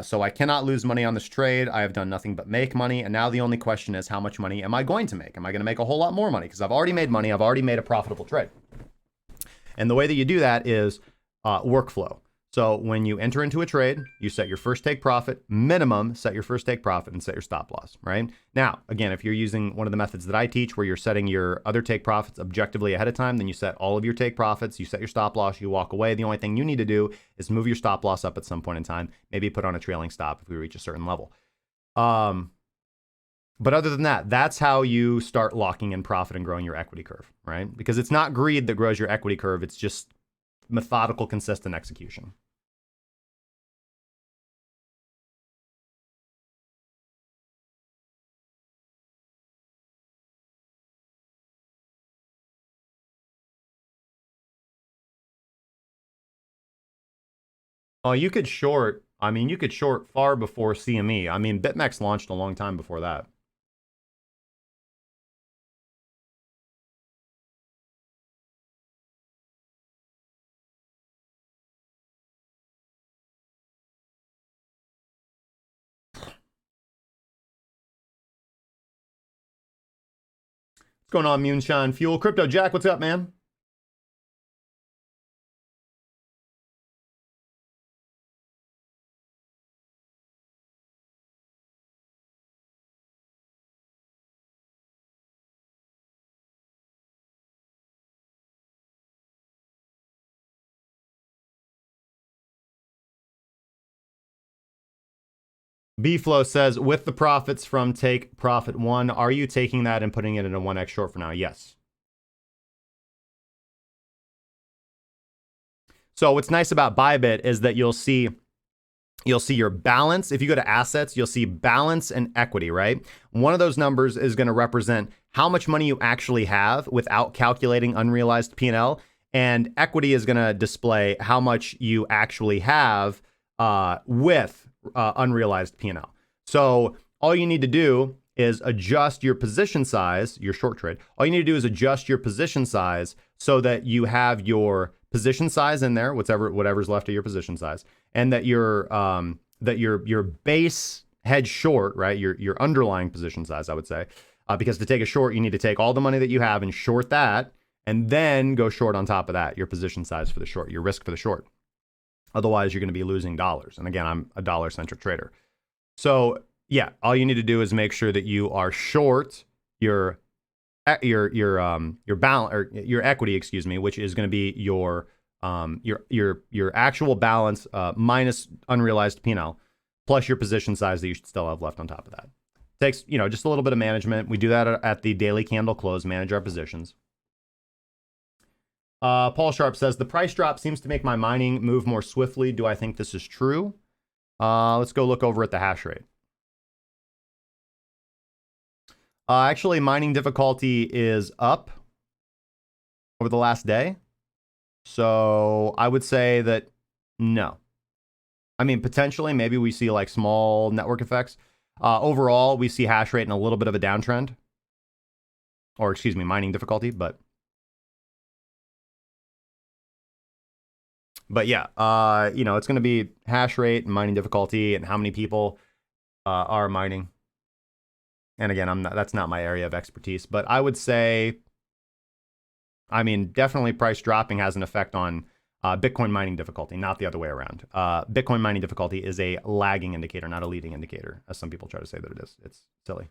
So I cannot lose money on this trade. I have done nothing but make money. And now the only question is, how much money am I going to make? Am I going to make a whole lot more money? Because I've already made money. I've already made a profitable trade. And the way that you do that is workflow. So when you enter into a trade, you set your first take profit, minimum, set your first take profit and set your stop loss, right? Now, again, if you're using one of the methods that I teach where you're setting your other take profits objectively ahead of time, then you set all of your take profits, you set your stop loss, you walk away. The only thing you need to do is move your stop loss up at some point in time, maybe put on a trailing stop if we reach a certain level. But other than that, that's how you start locking in profit and growing your equity curve, right? Because it's not greed that grows your equity curve. It's just methodical, consistent execution. Oh, you could short. I mean, you could short far before CME. I mean, BitMEX launched a long time before that. What's going on, Moonshine Fuel? Crypto Jack, what's up, man? B-Flow says, with the profits from take profit 1, are you taking that and putting it in a 1x short for now? Yes. So what's nice about ByBit is that you'll see your balance. If you go to assets, you'll see balance and equity, right? One of those numbers is going to represent how much money you actually have without calculating unrealized P&L. And equity is going to display how much you actually have with unrealized P&L. So all you need to do is adjust your position size, your short trade. All you need to do is adjust your position size so that you have your position size in there, whatever's left of your position size, and that your base hedge short, right? Your underlying position size, I would say, because to take a short, you need to take all the money that you have and short that, and then go short on top of that, your position size for the short, your risk for the short. Otherwise, you're going to be losing dollars. And again, I'm a dollar-centric trader. So yeah, all you need to do is make sure that you are short your balance, or your equity, excuse me, which is going to be your actual balance minus unrealized P&L plus your position size that you should still have left on top of that. Takes, just a little bit of management. We do that at the daily candle close, manage our positions. Paul Sharp says, the price drop seems to make my mining move more swiftly. Do I think this is true? Let's go look over at the hash rate. Actually, mining difficulty is up over the last day. So I would say that no. I mean, potentially, maybe we see like small network effects. Overall, we see hash rate in a little bit of a downtrend. Or excuse me, mining difficulty, but yeah, it's going to be hash rate and mining difficulty and how many people are mining. And again, that's not my area of expertise, but I would say, I mean, definitely price dropping has an effect on Bitcoin mining difficulty, not the other way around. Bitcoin mining difficulty is a lagging indicator, not a leading indicator, as some people try to say that it is. It's silly.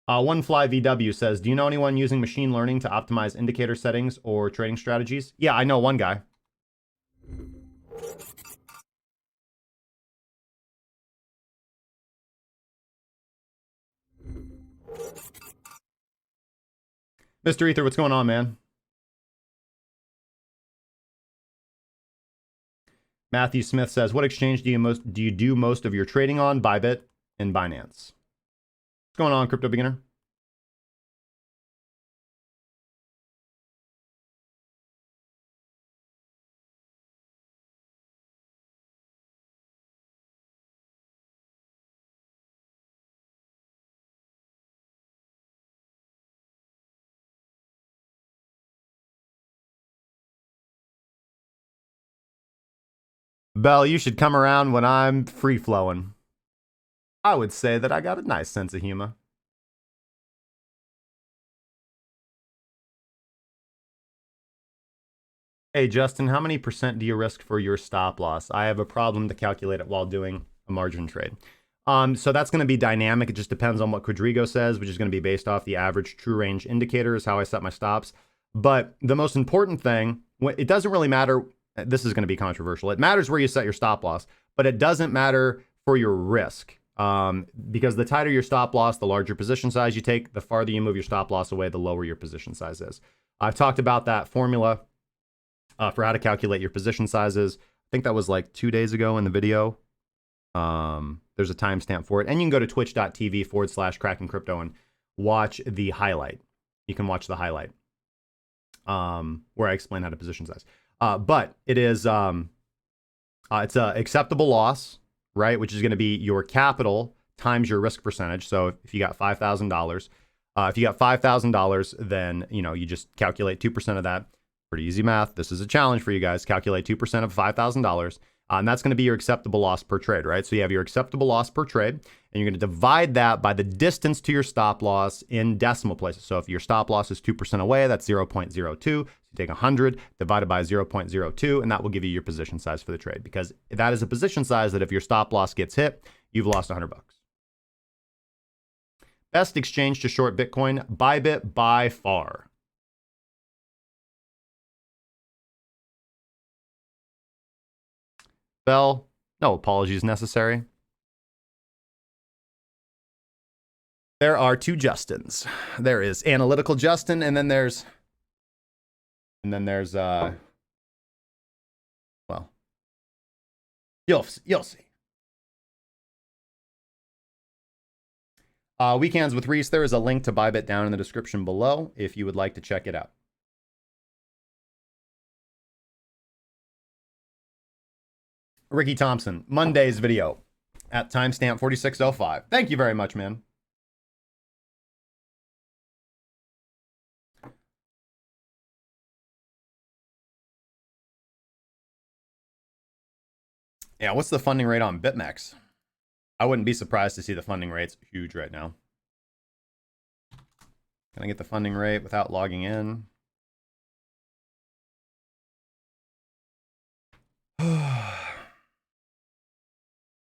OneFlyVW says, do you know anyone using machine learning to optimize indicator settings or trading strategies? Yeah, I know one guy. Mr. Ether, what's going on, man? Matthew Smith says, what exchange do you do most of your trading on? ByBit and Binance. What's going on, crypto beginner? Bell, you should come around when I'm free flowing. I would say that I got a nice sense of humor. Hey, Justin, how many percent do you risk for your stop loss? I have a problem to calculate it while doing a margin trade. So that's going to be dynamic. It just depends on what Quadrigo says, which is going to be based off the average true range indicator is how I set my stops. But the most important thing, it doesn't really matter. This is going to be controversial. It matters where you set your stop loss, but it doesn't matter for your risk. Because the tighter your stop loss, the larger position size you take, the farther you move your stop loss away, the lower your position size is. I've talked about that formula for how to calculate your position sizes. I think that was like 2 days ago in the video. There's a timestamp for it. And you can go to twitch.tv/cracking_crypto and watch the highlight. You can watch the highlight where I explain how to position size. But it is, it's a acceptable loss, right? Which is going to be your capital times your risk percentage. So if you got $5,000, if you got $5,000, then, you just calculate 2% of that. Pretty easy math. This is a challenge for you guys. Calculate 2% of $5,000. And that's going to be your acceptable loss per trade, right? So you have your acceptable loss per trade, and you're going to divide that by the distance to your stop loss in decimal places. So if your stop loss is 2% away, that's 0.02. So you take 100 divided by 0.02, and that will give you your position size for the trade, because that is a position size that if your stop loss gets hit, you've lost $100. Best exchange to short Bitcoin, ByBit by far. Bell, no apologies necessary. There are two Justins. There is analytical Justin, and then there's well, you'll see. Weekends with Reese, there is a link to ByBit down in the description below if you would like to check it out. Ricky Thompson, Monday's video at timestamp 4605. Thank you very much, man. Yeah, what's the funding rate on BitMEX? I wouldn't be surprised to see the funding rate's huge right now. Can I get the funding rate without logging in?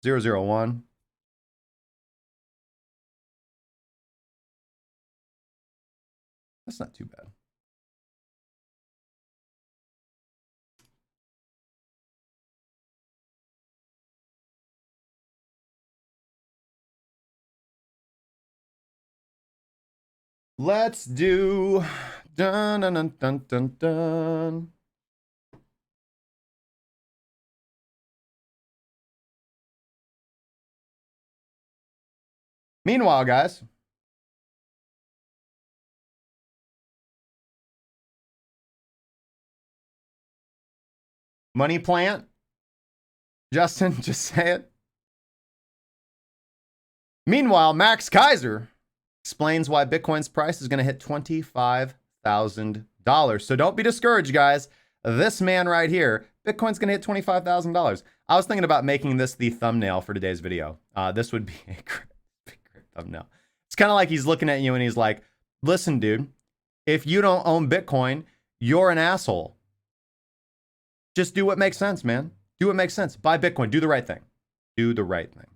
$0.01. That's not too bad. Let's do dun dun dun dun dun dun. Meanwhile, guys, money plant. Justin, just say it. Meanwhile, Max Kaiser explains why Bitcoin's price is going to hit $25,000. So don't be discouraged, guys. This man right here, Bitcoin's going to hit $25,000. I was thinking about making this the thumbnail for today's video. This would be a great thumbnail. It's kind of like he's looking at you and he's like, listen, dude, if you don't own Bitcoin, you're an asshole. Just do what makes sense, man. Do what makes sense. Buy Bitcoin. Do the right thing. Do the right thing.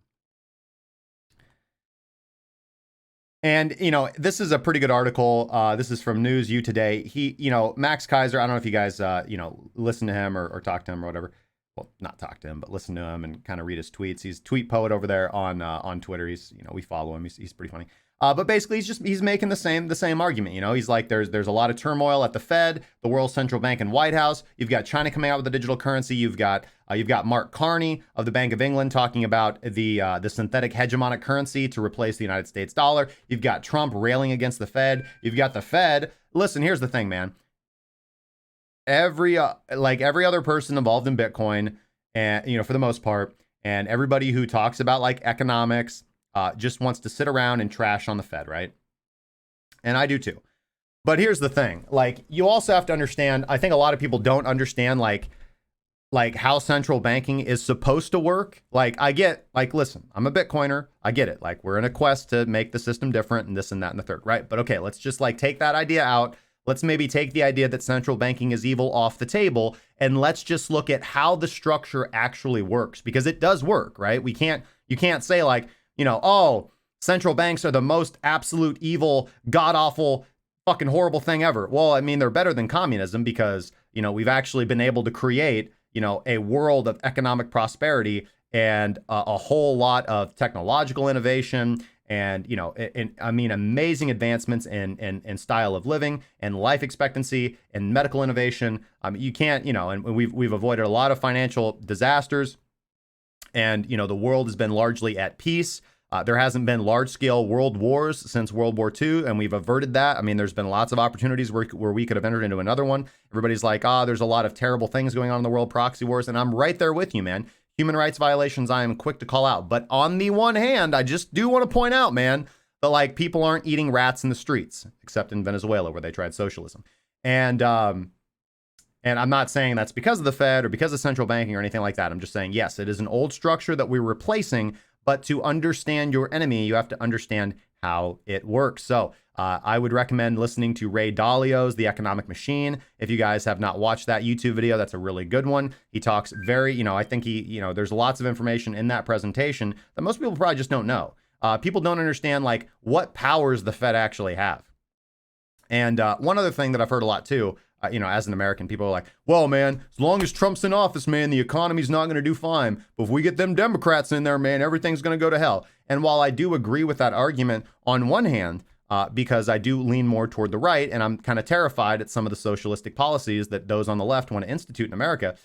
And, this is a pretty good article. This is from News U Today. Max Kaiser, I don't know if you guys, listen to him or talk to him or whatever. Well, not talk to him, but listen to him and kind of read his tweets. He's tweet poet over there on Twitter. He's, we follow him. He's pretty funny. But basically, he's making the same argument. He's like, there's a lot of turmoil at the Fed, the world's central bank, and White House. You've got China coming out with a digital currency. You've got Mark Carney of the Bank of England talking about the synthetic hegemonic currency to replace the United States dollar. You've got Trump railing against the Fed. You've got the Fed. Listen, here's the thing, man. Every other person involved in Bitcoin, and for the most part, and everybody who talks about like economics, just wants to sit around and trash on the Fed, right? And I do too. But here's the thing. Like, you also have to understand, I think a lot of people don't understand, like, like how central banking is supposed to work. Like I get, like, listen, I'm a Bitcoiner. I get it. Like we're in a quest to make the system different and this and that and the third, right? But okay, let's just like take that idea out. Let's maybe take the idea that central banking is evil off the table, and let's just look at how the structure actually works, because it does work, right? You can't say like, you know, oh, central banks are the most absolute evil, god awful, fucking horrible thing ever. Well, I mean, they're better than communism because, you know, we've actually been able to create, you know, a world of economic prosperity and a whole lot of technological innovation and, you know, I mean, amazing advancements in style of living and life expectancy and medical innovation. You can't, you know, and we've avoided a lot of financial disasters, and, you know, the world has been largely at peace. There hasn't been large-scale world wars since World War II, and we've averted that. I mean, there's been lots of opportunities where we could have entered into another one. Everybody's like, there's a lot of terrible things going on in the world, proxy wars, and I'm right there with you, man. Human rights violations, I am quick to call out. But on the one hand, I just do want to point out, man, that, like, people aren't eating rats in the streets, except in Venezuela, where they tried socialism. And I'm not saying that's because of the Fed or because of central banking or anything like that. I'm just saying, yes, it is an old structure that we're replacing. But to understand your enemy, you have to understand how it works. So I would recommend listening to Ray Dalio's The Economic Machine. If you guys have not watched that YouTube video, that's a really good one. He talks very, you know, I think there's lots of information in that presentation that most people probably just don't know. People don't understand, like, what powers the Fed actually have. And one other thing that I've heard a lot too, you know, as an American, people are like, well, man, as long as Trump's in office, man, the economy's not going to do fine. But if we get them Democrats in there, man, everything's going to go to hell. And while I do agree with that argument on one hand, because I do lean more toward the right, and I'm kind of terrified at some of the socialistic policies that those on the left want to institute in America,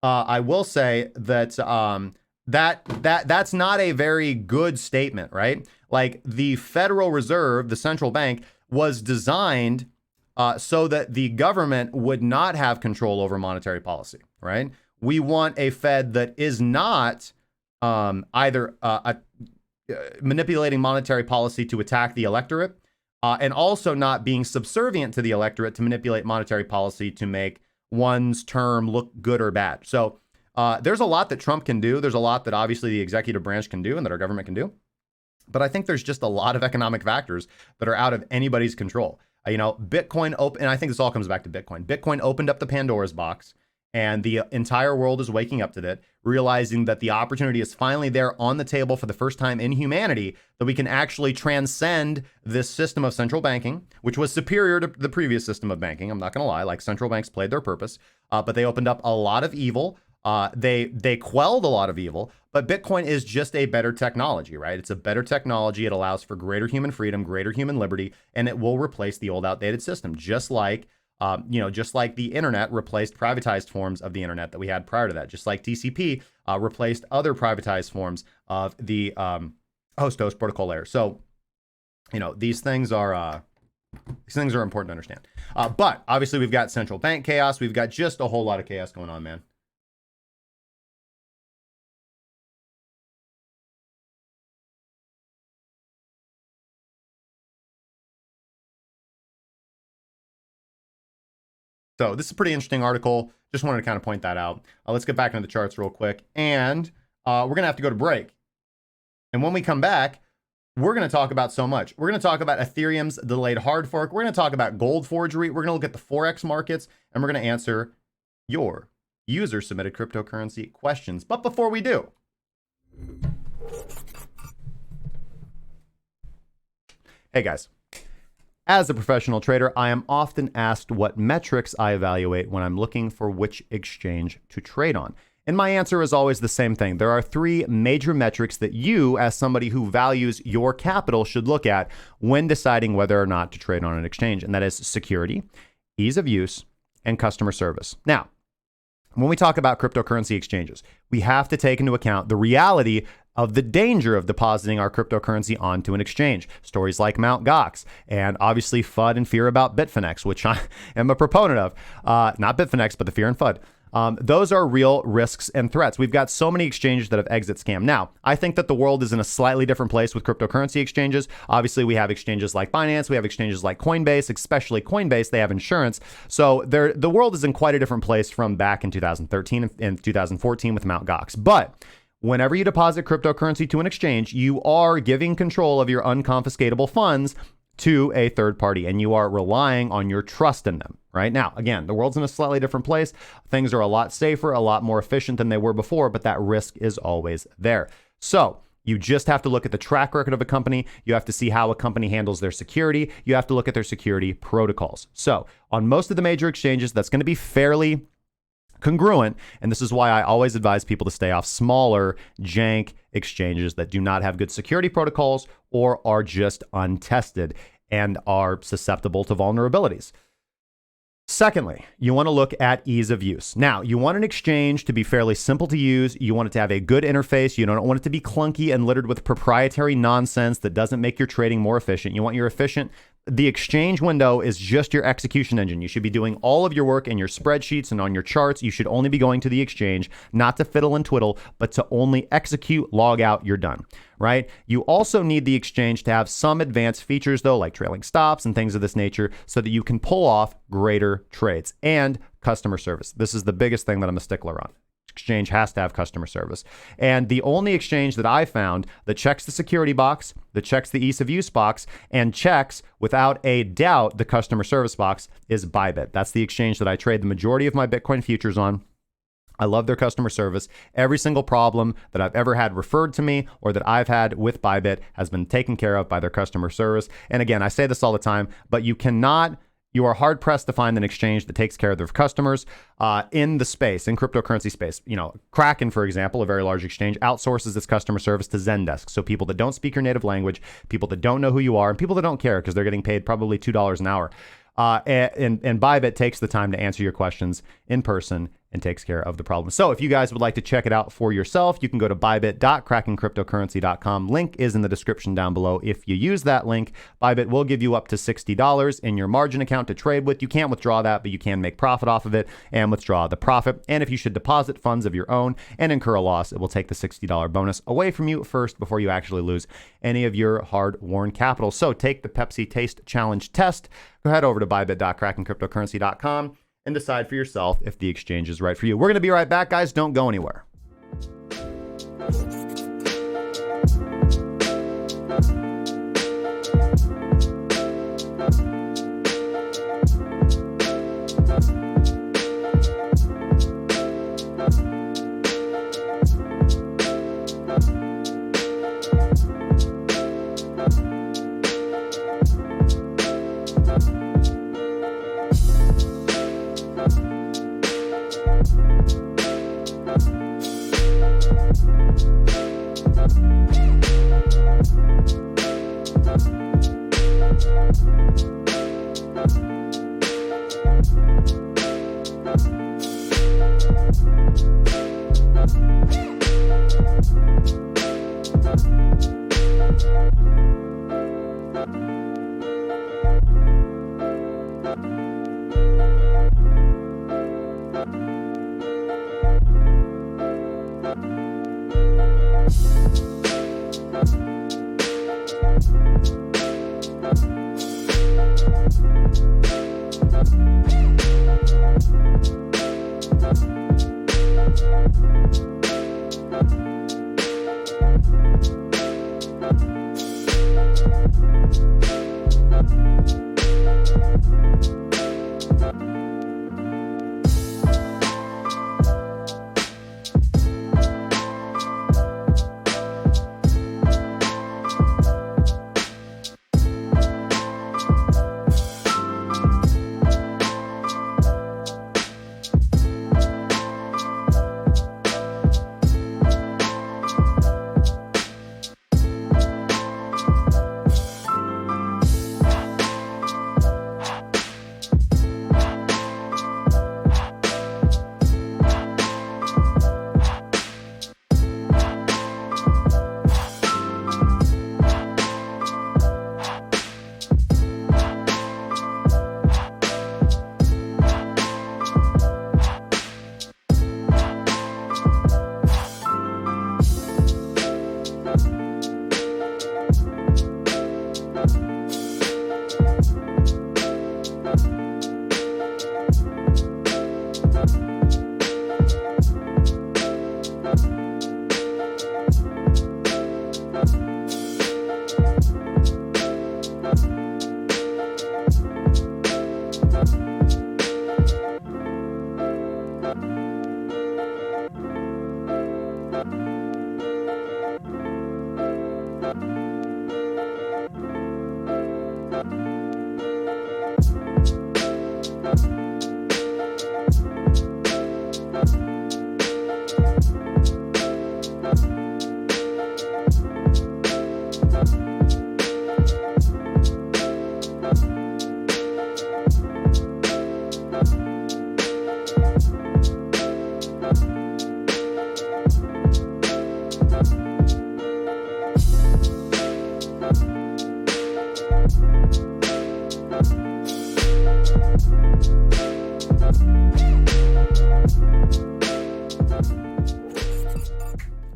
I will say that that's not a very good statement, right? Like, the Federal Reserve, the central bank, was designed so that the government would not have control over monetary policy, right? We want a Fed that is not either manipulating monetary policy to attack the electorate, and also not being subservient to the electorate to manipulate monetary policy to make one's term look good or bad. So there's a lot that Trump can do. There's a lot that obviously the executive branch can do and that our government can do. But I think there's just a lot of economic factors that are out of anybody's control. You know, Bitcoin and I think this all comes back to Bitcoin. Bitcoin opened up the Pandora's box, and the entire world is waking up to that, realizing that the opportunity is finally there on the table for the first time in humanity, that we can actually transcend this system of central banking, which was superior to the previous system of banking. I'm not going to lie, like, central banks played their purpose, but they opened up a lot of evil. They quelled a lot of evil, but Bitcoin is just a better technology, right? It's a better technology. It allows for greater human freedom, greater human liberty, and it will replace the old outdated system, just like the internet replaced privatized forms of the internet that we had prior to that, just like TCP replaced other privatized forms of the host-to-host protocol layer. So, you know, these things are important to understand. But obviously we've got central bank chaos. We've got just a whole lot of chaos going on, man. So this is a pretty interesting article. Just wanted to kind of point that out. Let's get back into the charts real quick. And we're going to have to go to break. And when we come back, we're going to talk about so much. We're going to talk about Ethereum's delayed hard fork. We're going to talk about gold forgery. We're going to look at the Forex markets. And we're going to answer your user-submitted cryptocurrency questions. But before we do, hey guys. As a professional trader, I am often asked what metrics I evaluate when I'm looking for which exchange to trade on. And my answer is always the same thing. There are three major metrics that you, as somebody who values your capital, should look at when deciding whether or not to trade on an exchange. And that is security, ease of use, and customer service. Now, when we talk about cryptocurrency exchanges, we have to take into account the reality of the danger of depositing our cryptocurrency onto an exchange. Stories like Mt. Gox, and obviously FUD and fear about Bitfinex, which I am a proponent of. Not Bitfinex, but the fear and FUD. Those are real risks and threats. We've got so many exchanges that have exit scam. Now, I think that the world is in a slightly different place with cryptocurrency exchanges. Obviously, we have exchanges like Binance. We have exchanges like Coinbase, especially Coinbase. They have insurance. So the world is in quite a different place from back in 2013 and 2014 with Mt. Gox. But whenever you deposit cryptocurrency to an exchange, you are giving control of your unconfiscatable funds to a third party, and you are relying on your trust in them. Right now, again, the world's in a slightly different place. Things are a lot safer, a lot more efficient than they were before, but that risk is always there. So you just have to look at the track record of a company. You have to see how a company handles their security. You have to look at their security protocols. So on most of the major exchanges, that's going to be fairly congruent. And this is why I always advise people to stay off smaller jank exchanges that do not have good security protocols or are just untested and are susceptible to vulnerabilities. Secondly, you want to look at ease of use. Now, you want an exchange to be fairly simple to use. You want it to have a good interface. You don't want it to be clunky and littered with proprietary nonsense that doesn't make your trading more efficient. You want your efficient. The exchange window is just your execution engine. You should be doing all of your work in your spreadsheets and on your charts. You should only be going to the exchange, not to fiddle and twiddle, but to only execute, log out, you're done, right? You also need the exchange to have some advanced features though, like trailing stops and things of this nature, so that you can pull off greater trades and customer service. This is the biggest thing that I'm a stickler on. Exchange has to have customer service. And the only exchange that I found that checks the security box, that checks the ease of use box, and checks without a doubt the customer service box is ByBit. That's the exchange that I trade the majority of my Bitcoin futures on. I love their customer service. Every single problem that I've ever had referred to me or that I've had with ByBit has been taken care of by their customer service. And again, I say this all the time, but you are hard pressed to find an exchange that takes care of their customers in the space, in cryptocurrency space. You know, Kraken, for example, a very large exchange, outsources its customer service to Zendesk. So people that don't speak your native language, people that don't know who you are, and people that don't care because they're getting paid probably $2 an hour. And ByBit takes the time to answer your questions in person and takes care of the problem. So if you guys would like to check it out for yourself, you can go to bybit.krakencryptocurrency.com. Link is in the description down below. If you use that link, ByBit will give you up to $60 in your margin account to trade with. You can't withdraw that, but you can make profit off of it and withdraw the profit. And if you should deposit funds of your own and incur a loss, it will take the $60 bonus away from you first before you actually lose any of your hard-won capital. So take the Pepsi Taste Challenge test. Go head over to bybit.krakencryptocurrency.com and decide for yourself if the exchange is right for you. We're going to be right back, guys. Don't go anywhere.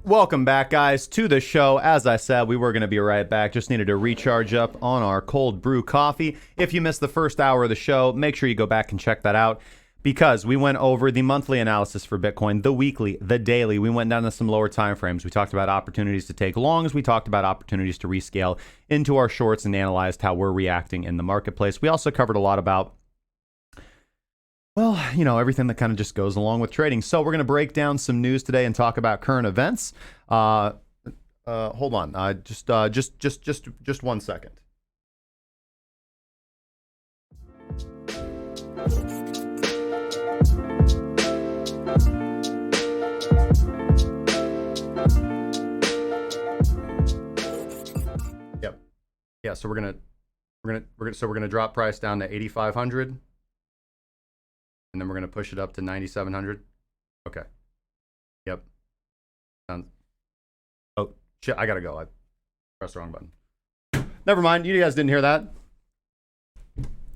Welcome back, guys, to the show. As I said, we were going to be right back. Just needed to recharge up on our cold brew coffee. If you missed the first hour of the show, make sure you go back and check that out, because we went over the monthly analysis for Bitcoin, the weekly, the daily. We went down to some lower time frames. We talked about opportunities to take longs. We talked about opportunities to rescale into our shorts and analyzed how we're reacting in the marketplace. We also covered a lot about, well, you know, everything that kind of just goes along with trading. So we're going to break down some news today and talk about current events. Hold on. Just 1 second. Yep. Yeah. So we're gonna drop price down to 8,500. And then we're going to push it up to 9,700. Okay. Yep. Oh, shit. I got to go. I pressed the wrong button. Never mind. You guys didn't hear that.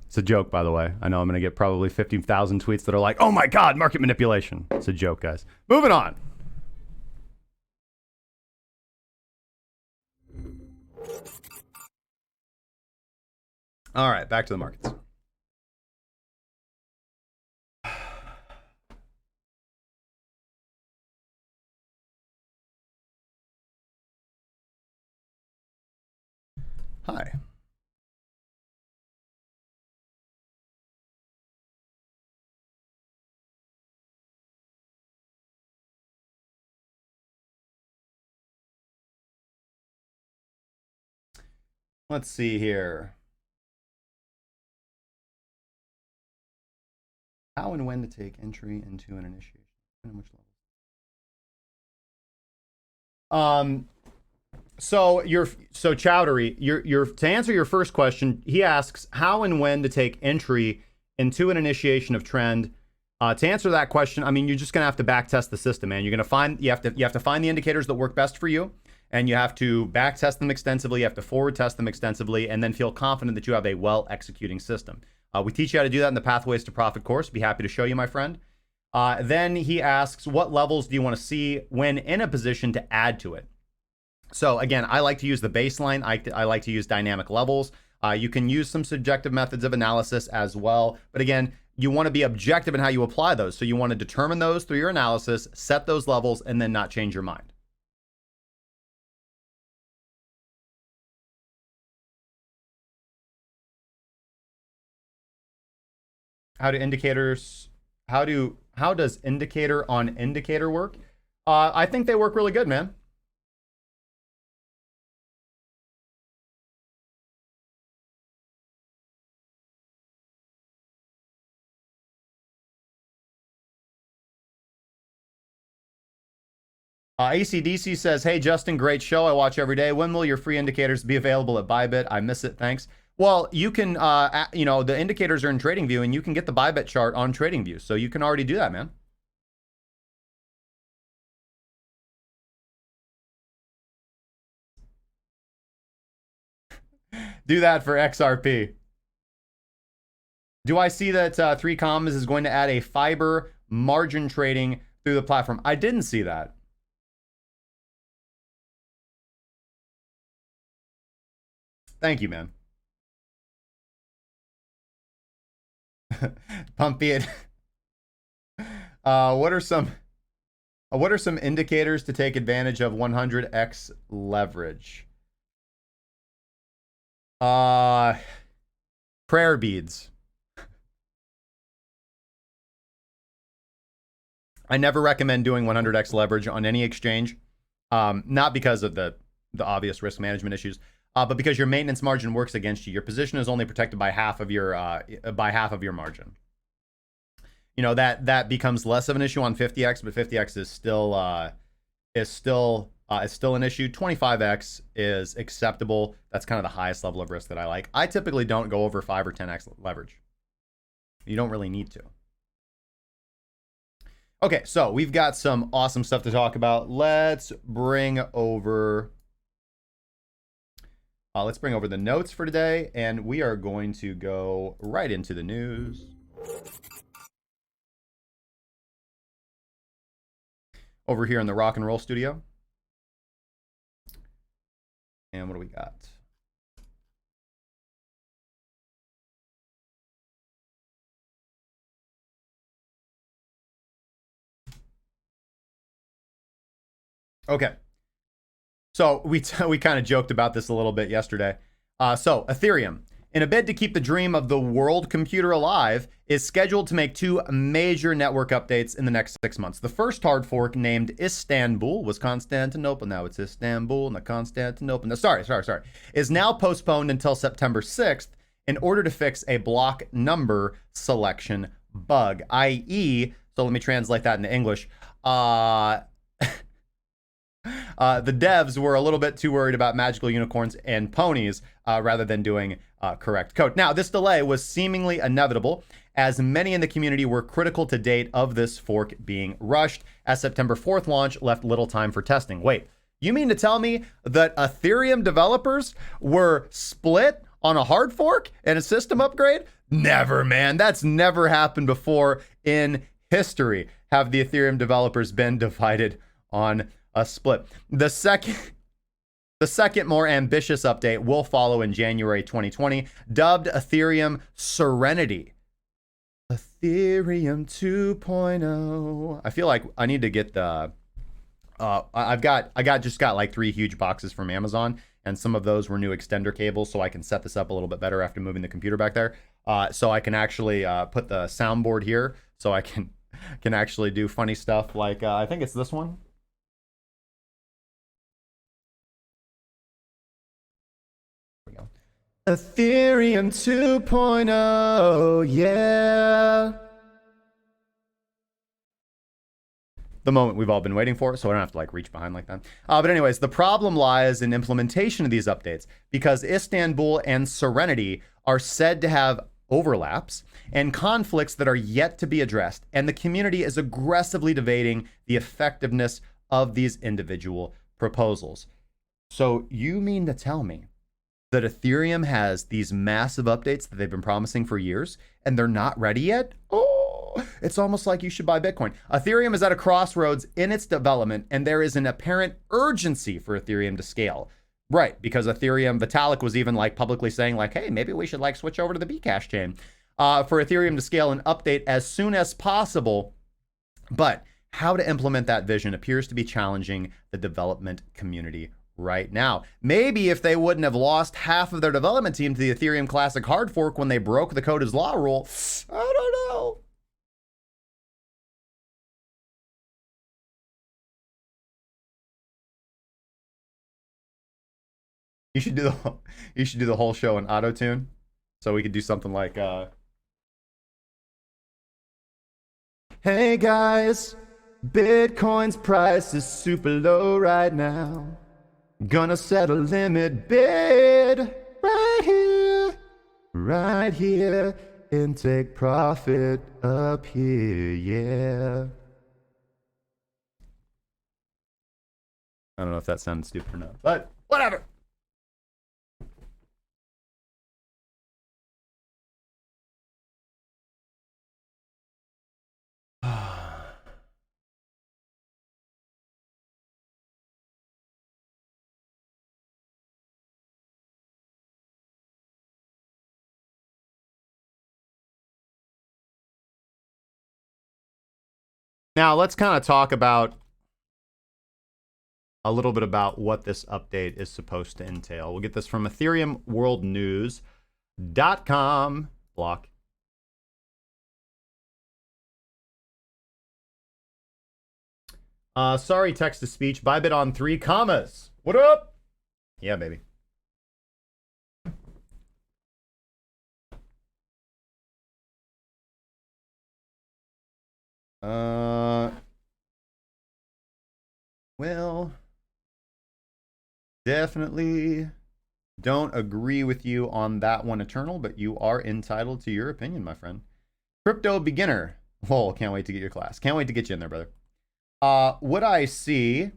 It's a joke, by the way. I know I'm going to get probably 50,000 tweets that are like, oh my God, market manipulation. It's a joke, guys. Moving on. All right. Back to the markets. Hi. Let's see here. How and when to take entry into an initiation. And which level? So Chowdery, to answer your first question, he asks how and when to take entry into an initiation of trend. To answer that question, I mean, you're just gonna have to back test the system, man. You have to find the indicators that work best for you, and you have to back test them extensively. You have to forward test them extensively, and then feel confident that you have a well executing system. We teach you how to do that in the Pathways to Profit course. Be happy to show you, my friend. Then he asks, what levels do you want to see when in a position to add to it? So again, I like to use the baseline. I like to use dynamic levels. You can use some subjective methods of analysis as well. But again, you want to be objective in how you apply those. So you want to determine those through your analysis, set those levels, and then not change your mind. How does indicator on indicator work? I think they work really good, man. ACDC says, hey, Justin, great show. I watch every day. When will your free indicators be available at ByBit? I miss it. Thanks. Well, you can, the indicators are in TradingView, and you can get the ByBit chart on TradingView. So you can already do that, man. Do that for XRP. Do I see that 3Commas is going to add a fiber margin trading through the platform? I didn't see that. Thank you, man. Pumpy it. What are some indicators to take advantage of 100x leverage? Prayer beads. I never recommend doing 100x leverage on any exchange, not because of the obvious risk management issues, but because your maintenance margin works against you. Your position is only protected by half of your margin. You know, that becomes less of an issue on 50x, but 50x is still an issue. 25x is acceptable. That's kind of the highest level of risk that I like. I typically don't go over 5 or 10x leverage. You don't really need to. Okay, so we've got some awesome stuff to talk about. Let's bring over the notes for today, and we are going to go right into the news. over here in the rock and roll studio. And what do we got? Okay. So we kind of joked about this a little bit yesterday. So Ethereum, in a bid to keep the dream of the world computer alive, is scheduled to make 2 major network updates in the next 6 months. The first hard fork, named Istanbul, was Constantinople. Now it's Istanbul, not Constantinople. No, sorry, is now postponed until September 6th in order to fix a block number selection bug, i.e., so let me translate that into English. The devs were a little bit too worried about magical unicorns and ponies rather than doing correct code. Now, this delay was seemingly inevitable, as many in the community were critical to date of this fork being rushed, as September 4th launch left little time for testing. Wait, you mean to tell me that Ethereum developers were split on a hard fork and a system upgrade? Never, man. That's never happened before in history. Have the Ethereum developers been divided on a split? The second more ambitious update will follow in January 2020, dubbed Ethereum Serenity. Ethereum 2.0. I feel like I need to get the I just got like 3 huge boxes from Amazon, and some of those were new extender cables, so I can set this up a little bit better after moving the computer back there. So I can actually put the soundboard here, so I can actually do funny stuff like I think it's this one. Ethereum 2.0, yeah. The moment we've all been waiting for, so I don't have to like reach behind like that. But anyways, the problem lies in implementation of these updates, because Istanbul and Serenity are said to have overlaps and conflicts that are yet to be addressed, and the community is aggressively debating the effectiveness of these individual proposals. So you mean to tell me that Ethereum has these massive updates that they've been promising for years and they're not ready yet? Oh, it's almost like you should buy Bitcoin. Ethereum is at a crossroads in its development, and there is an apparent urgency for Ethereum to scale. Right, because Ethereum, Vitalik was even like publicly saying like, hey, maybe we should like switch over to the Bcash chain for Ethereum to scale and update as soon as possible. But how to implement that vision appears to be challenging the development community right now. Maybe if they wouldn't have lost half of their development team to the Ethereum Classic hard fork when they broke the code is law rule, I don't know. You should do the whole show in auto tune, so we could do something like hey guys, Bitcoin's price is super low right now. Gonna set a limit bid right here, and take profit up here, yeah. I don't know if that sounded stupid or not, but whatever. Now, let's kind of talk about a little bit about what this update is supposed to entail. We'll get this from EthereumWorldNews.com. Block. Sorry, text-to-speech. ByBit on 3 commas. What up? Yeah, baby. Well, definitely don't agree with you on that one, Eternal, but you are entitled to your opinion, my friend. Crypto beginner. Whoa, can't wait to get your class. Can't wait to get you in there, brother. Would I say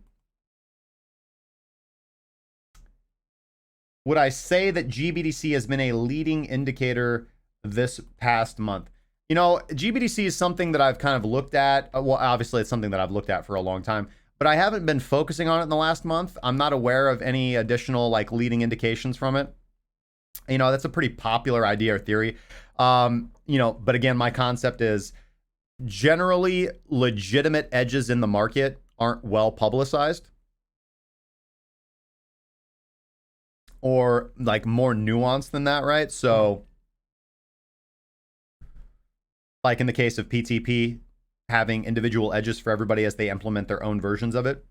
that GBTC has been a leading indicator this past month? You know, GBTC is something that I've kind of looked at. Well, obviously, it's something that I've looked at for a long time. but I haven't been focusing on it in the last month. I'm not aware of any additional like leading indications from it. You know, that's a pretty popular idea or theory. You know, but again, my concept is generally legitimate edges in the market aren't well publicized, or like more nuanced than that, right? So like in the case of PTP, having individual edges for everybody as they implement their own versions of it.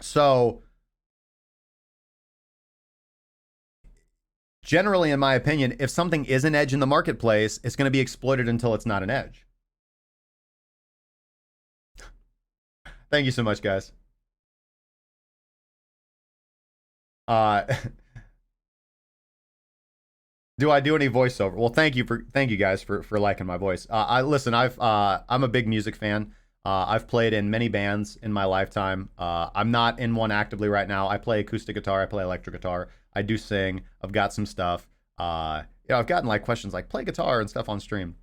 So generally, in my opinion, if something is an edge in the marketplace, it's going to be exploited until it's not an edge. Thank you so much, guys. Do I do any voiceover? Well, thank you guys for liking my voice. I'm a big music fan. I've played in many bands in my lifetime. I'm not in one actively right now. I play acoustic guitar. I play electric guitar. I do sing. I've got some stuff. I've gotten like questions like play guitar and stuff on stream.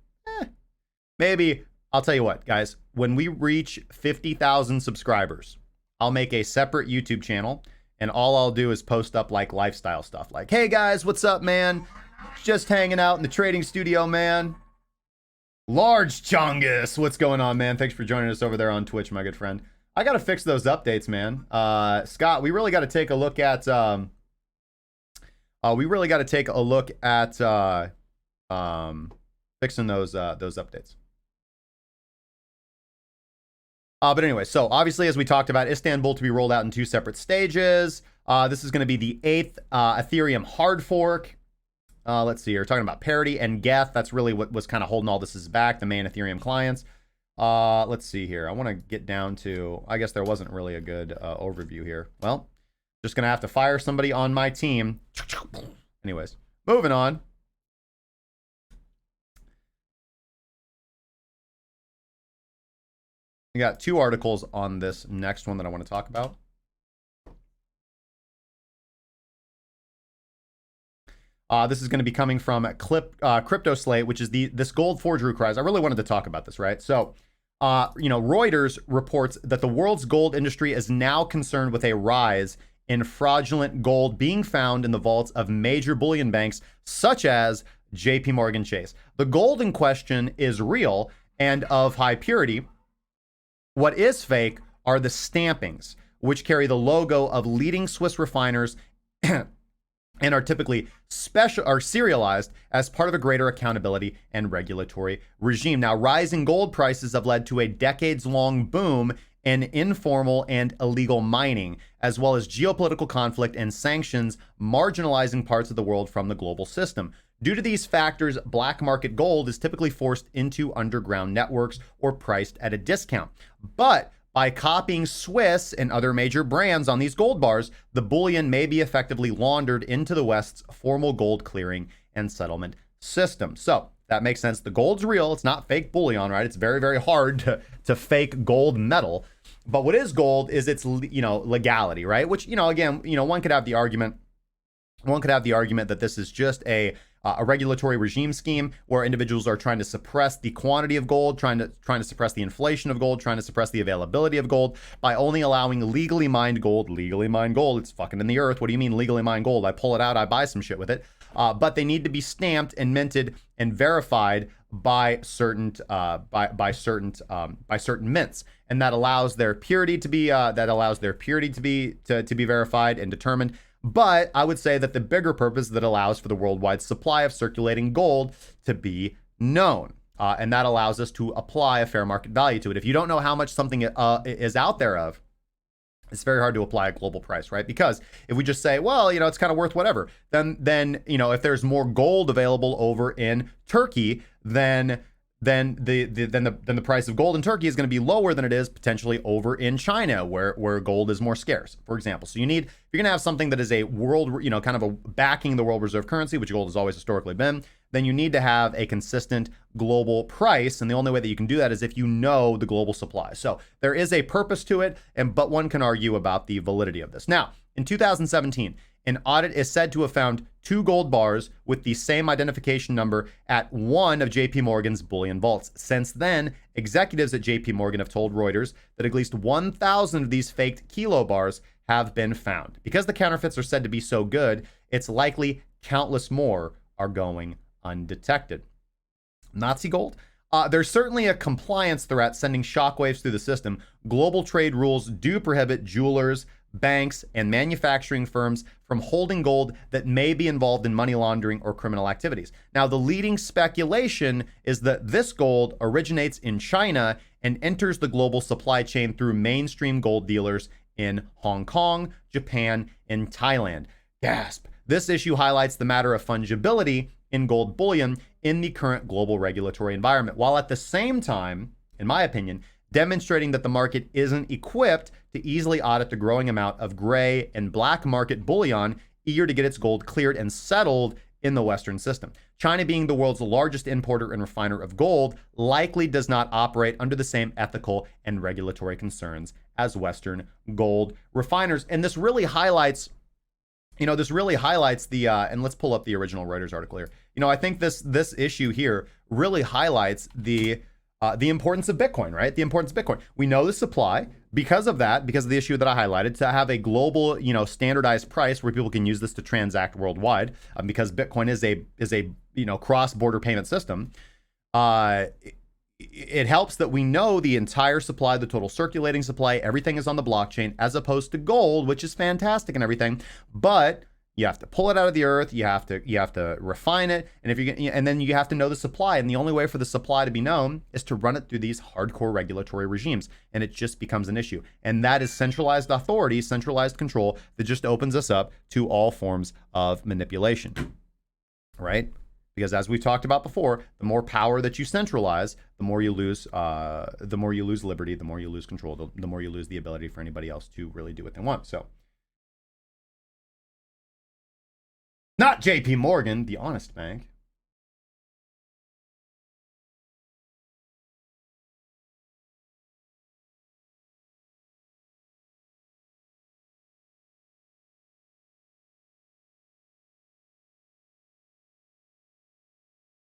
Maybe. I'll tell you what, guys. When we reach 50,000 subscribers, I'll make a separate YouTube channel, and all I'll do is post up like lifestyle stuff. Like, hey guys, what's up, man? Just hanging out in the trading studio, man. Large Chungus, what's going on, man? Thanks for joining us over there on Twitch, my good friend. I gotta fix those updates, man. Scott, we really got to take a look at. Fixing those updates. But anyway, so obviously, as we talked about, Istanbul to be rolled out in 2 separate stages. This is going to be the 8th Ethereum hard fork. Let's see here. We're talking about parity and Geth. That's really what was kind of holding all this back, the main Ethereum clients. Let's see here. I want to get down to, I guess there wasn't really a good overview here. Well, just going to have to fire somebody on my team. Anyways, moving on. We got 2 articles on this next one that I want to talk about. This is going to be coming from Crypto Slate, which is this gold forgery cries. I really wanted to talk about this, right? So, Reuters reports that the world's gold industry is now concerned with a rise in fraudulent gold being found in the vaults of major bullion banks such as JP Morgan Chase. The gold in question is real and of high purity. What is fake are the stampings, which carry the logo of leading Swiss refiners and are typically serialized as part of a greater accountability and regulatory regime. Now, rising gold prices have led to a decades-long boom in informal and illegal mining, as well as geopolitical conflict and sanctions marginalizing parts of the world from the global system. Due to these factors, black market gold is typically forced into underground networks or priced at a discount. But by copying Swiss and other major brands on these gold bars, the bullion may be effectively laundered into the West's formal gold clearing and settlement system. So that makes sense. The gold's real. It's not fake bullion, right? It's very, very hard to fake gold metal. But what is gold is its, legality, right? Which, again, one could have the argument that this is just a regulatory regime scheme where individuals are trying to suppress the quantity of gold, trying to suppress the inflation of gold, trying to suppress the availability of gold by only allowing legally mined gold. Legally mined gold, it's fucking in the earth. What do you mean legally mined gold? I pull it out, I buy some shit with it. But they need to be stamped and minted and verified by certain mints, and that allows their purity to be verified and determined. But I would say that the bigger purpose that allows for the worldwide supply of circulating gold to be known. And that allows us to apply a fair market value to it. If you don't know how much something is out there of, it's very hard to apply a global price, right? Because if we just say, well, it's kind of worth whatever, then if there's more gold available over in Turkey, then the price of gold in Turkey is going to be lower than it is potentially over in China, where gold is more scarce, for example. So if you're going to have something that is a world, kind of a backing the world reserve currency, which gold has always historically been, then you need to have a consistent global price. And the only way that you can do that is if you know the global supply. So there is a purpose to it, but one can argue about the validity of this. Now, in 2017, An audit is said to have found 2 gold bars with the same identification number at one of JP Morgan's bullion vaults. Since then, executives at JP Morgan have told Reuters that at least 1,000 of these faked kilo bars have been found. Because the counterfeits are said to be so good, it's likely countless more are going undetected. Nazi gold? There's certainly a compliance threat sending shockwaves through the system. Global trade rules do prohibit jewelers, banks, and manufacturing firms from holding gold that may be involved in money laundering or criminal activities. Now, the leading speculation is that this gold originates in China and enters the global supply chain through mainstream gold dealers in Hong Kong, Japan, and Thailand. Gasp. This issue highlights the matter of fungibility in gold bullion in the current global regulatory environment, while at the same time, in my opinion, demonstrating that the market isn't equipped to easily audit the growing amount of gray and black market bullion eager to get its gold cleared and settled in the Western system. China, being the world's largest importer and refiner of gold, likely does not operate under the same ethical and regulatory concerns as Western gold refiners. And this really highlights the, and let's pull up the original Reuters article here. I think this issue here really highlights the importance of Bitcoin, right? The importance of Bitcoin. We know the supply because of the issue that I highlighted, to have a global, standardized price where people can use this to transact worldwide, because Bitcoin is a cross-border payment system. It helps that we know the entire supply, the total circulating supply, everything is on the blockchain, as opposed to gold, which is fantastic and everything, but you have to pull it out of the earth, you have to refine it, and then you have to know the supply, and the only way for the supply to be known is to run it through these hardcore regulatory regimes, and it just becomes an issue. And that is centralized authority, centralized control that just opens us up to all forms of manipulation, right? Because as we've talked about before, the more power that you centralize, the more you lose liberty, the more you lose control, the more you lose the ability for anybody else to really do what they want. So, not JP Morgan, the honest bank.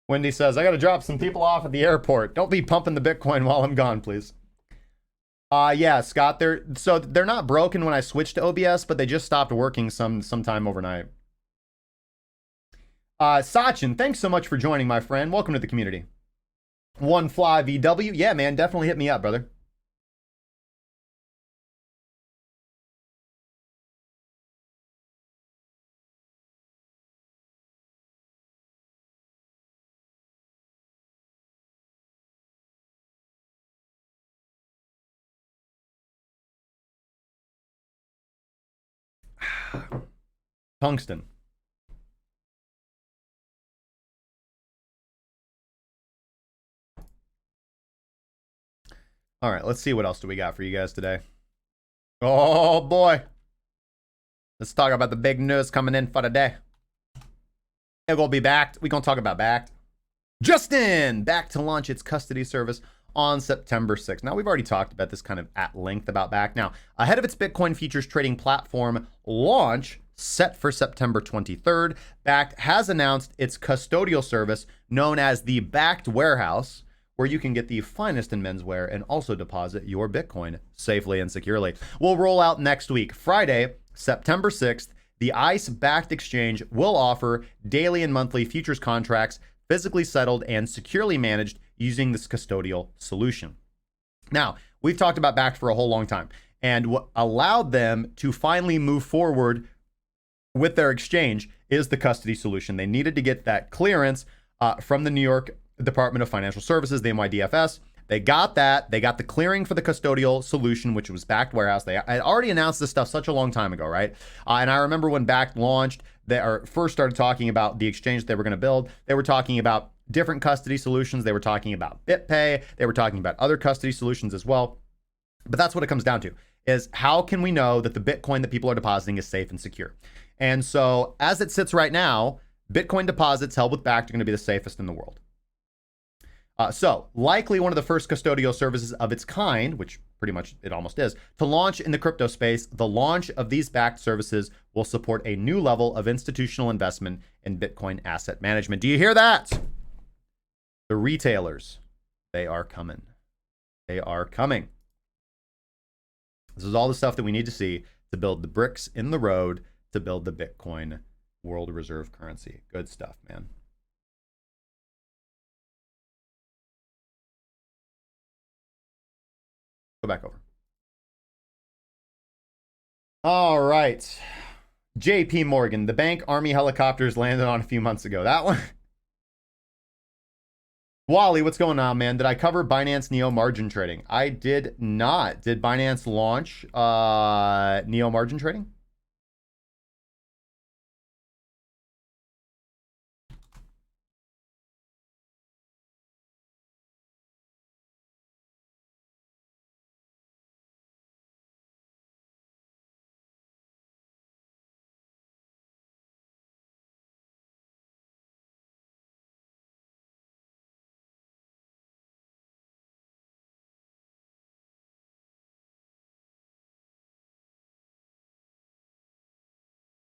Wendy says, I got to drop some people off at the airport. Don't be pumping the Bitcoin while I'm gone, please. Yeah, Scott, they're not broken when I switched to OBS, but they just stopped working sometime overnight. Sachin, thanks so much for joining, my friend. Welcome to the community. One Fly VW. Yeah, man, definitely hit me up, brother. Tungsten. All right, let's see what else do we got for you guys today. Oh boy. Let's talk about the big news coming in for today. It's gonna be Bakkt. We're gonna talk about Bakkt. Justin, Bakkt to launch its custody service on September 6th. Now, we've already talked about this kind of at length about Bakkt. Now, ahead of its Bitcoin futures trading platform launch set for September 23rd, Bakkt has announced its custodial service known as the Bakkt Warehouse, where you can get the finest in menswear and also deposit your Bitcoin safely and securely. Will roll out next week. Friday, September 6th, the ICE Bakkt Exchange will offer daily and monthly futures contracts physically settled and securely managed using this custodial solution. Now, we've talked about Bakkt for a whole long time, and what allowed them to finally move forward with their exchange is the custody solution. They needed to get that clearance from the New York Department of Financial Services, the NYDFS. They got that. They got the clearing for the custodial solution, which was Bakkt Warehouse. They had already announced this stuff such a long time ago, right? And I remember when Bakkt launched, first started talking about the exchange they were going to build. They were talking about different custody solutions. They were talking about BitPay. They were talking about other custody solutions as well. But that's what it comes down to, is how can we know that the Bitcoin that people are depositing is safe and secure? And so as it sits right now, Bitcoin deposits held with Bakkt are going to be the safest in the world. So likely one of the first custodial services of its kind, which pretty much it almost is. To launch in the crypto space, the launch of these Bakkt services will support a new level of institutional investment in Bitcoin asset management. Do you hear that? The retailers, they are coming. They are coming. This is all the stuff that we need to see to build the bricks in the road to build the Bitcoin world reserve currency. Good stuff, man. Go back over. All right. JP Morgan, the bank Army helicopters landed on a few months ago. That one. Wally, what's going on, man? Did I cover Binance Neo margin trading? I did not. Did Binance launch Neo margin trading?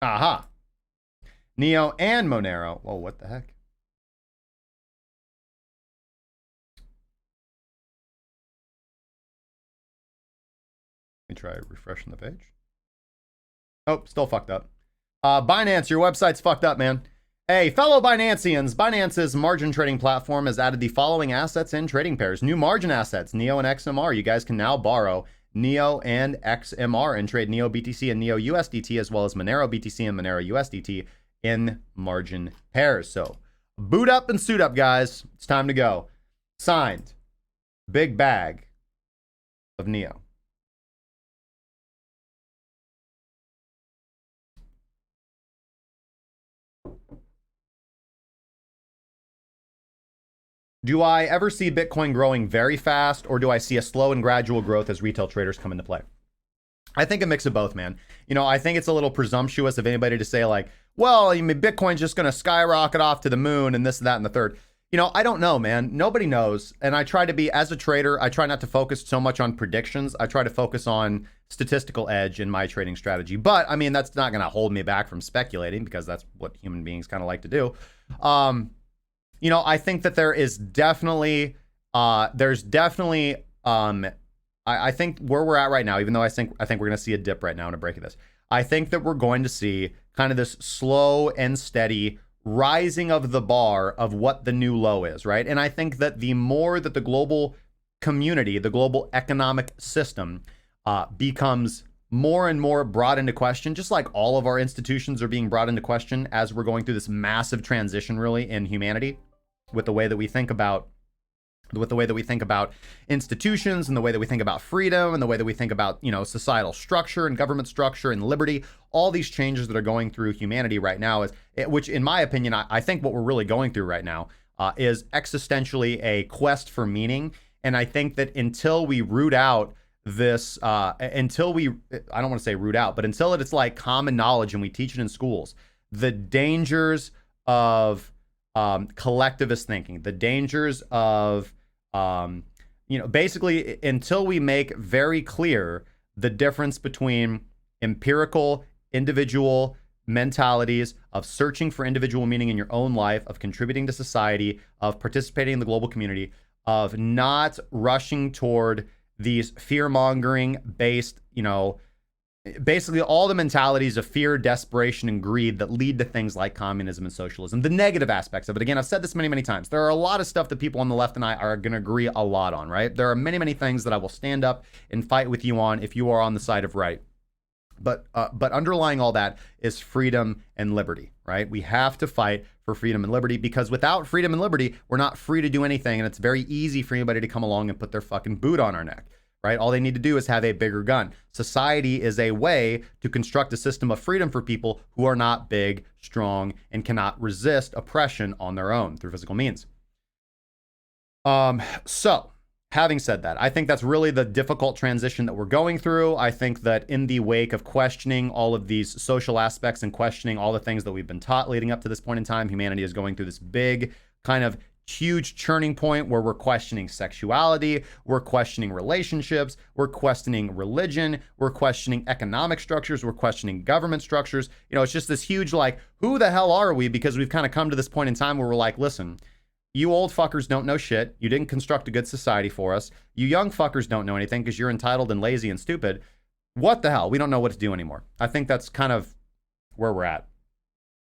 Aha. Neo and Monero. Whoa, what the heck? Let me try refreshing the page. Oh, still fucked up. Binance, your website's fucked up, man. Hey, fellow Binanceans, Binance's margin trading platform has added the following assets and trading pairs. New margin assets, Neo and XMR. You guys can now borrow Neo and XMR and trade Neo BTC and Neo USDT, as well as Monero BTC and Monero USDT in margin pairs. So boot up and suit up, guys. It's time to go. Signed, big bag of Neo. Do I ever see Bitcoin growing very fast, or do I see a slow and gradual growth as retail traders come into play? I think a mix of both, man. You know, I think it's a little presumptuous of anybody to say like, well, I mean, Bitcoin's just going to skyrocket off to the moon and this, that, and the third. You know, I don't know, man. Nobody knows. And I try to be, as a trader, I try not to focus so much on predictions. I try to focus on statistical edge in my trading strategy. But I mean, that's not going to hold me back from speculating, because that's what human beings kind of like to do. You know, I think that there is definitely, I think where we're at right now, even though I think we're going to see a dip right now in a break of this, I think that we're going to see kind of this slow and steady rising of the bar of what the new low is, right? And I think that the more that the global community, the global economic system becomes more and more brought into question, just like all of our institutions are being brought into question as we're going through this massive transition really in humanity, with the way that we think about institutions and the way that we think about freedom and the way that we think about, you know, societal structure and government structure and liberty. All these changes that are going through humanity right now which in my opinion, I think what we're really going through right now is existentially a quest for meaning. And I think that until we root out this, I don't want to say root out, but until it's like common knowledge and we teach it in schools, the dangers of collectivist thinking, the dangers of, you know, basically until we make very clear the difference between empirical individual mentalities of searching for individual meaning in your own life, of contributing to society, of participating in the global community, of not rushing toward these fear-mongering based, you know, basically all the mentalities of fear, desperation, and greed that lead to things like communism and socialism, the negative aspects of it. Again, I've said this many, many times. There are a lot of stuff that people on the left and I are going to agree a lot on, right? There are many, many things that I will stand up and fight with you on if you are on the side of right. But underlying all that is freedom and liberty, right? We have to fight for freedom and liberty, because without freedom and liberty, we're not free to do anything. And it's very easy for anybody to come along and put their fucking boot on our neck. Right? All they need to do is have a bigger gun. Society is a way to construct a system of freedom for people who are not big, strong, and cannot resist oppression on their own through physical means. So, having said that, I think that's really the difficult transition that we're going through. I think that in the wake of questioning all of these social aspects and questioning all the things that we've been taught leading up to this point in time, humanity is going through this big kind of huge churning point where we're questioning sexuality, we're questioning relationships, we're questioning religion, we're questioning economic structures, we're questioning government structures. You know, it's just this huge, like, who the hell are we? Because we've kind of come to this point in time where we're like, listen, you old fuckers don't know shit. You didn't construct a good society for us. You young fuckers don't know anything because you're entitled and lazy and stupid. What the hell? We don't know what to do anymore. I think that's kind of where we're at,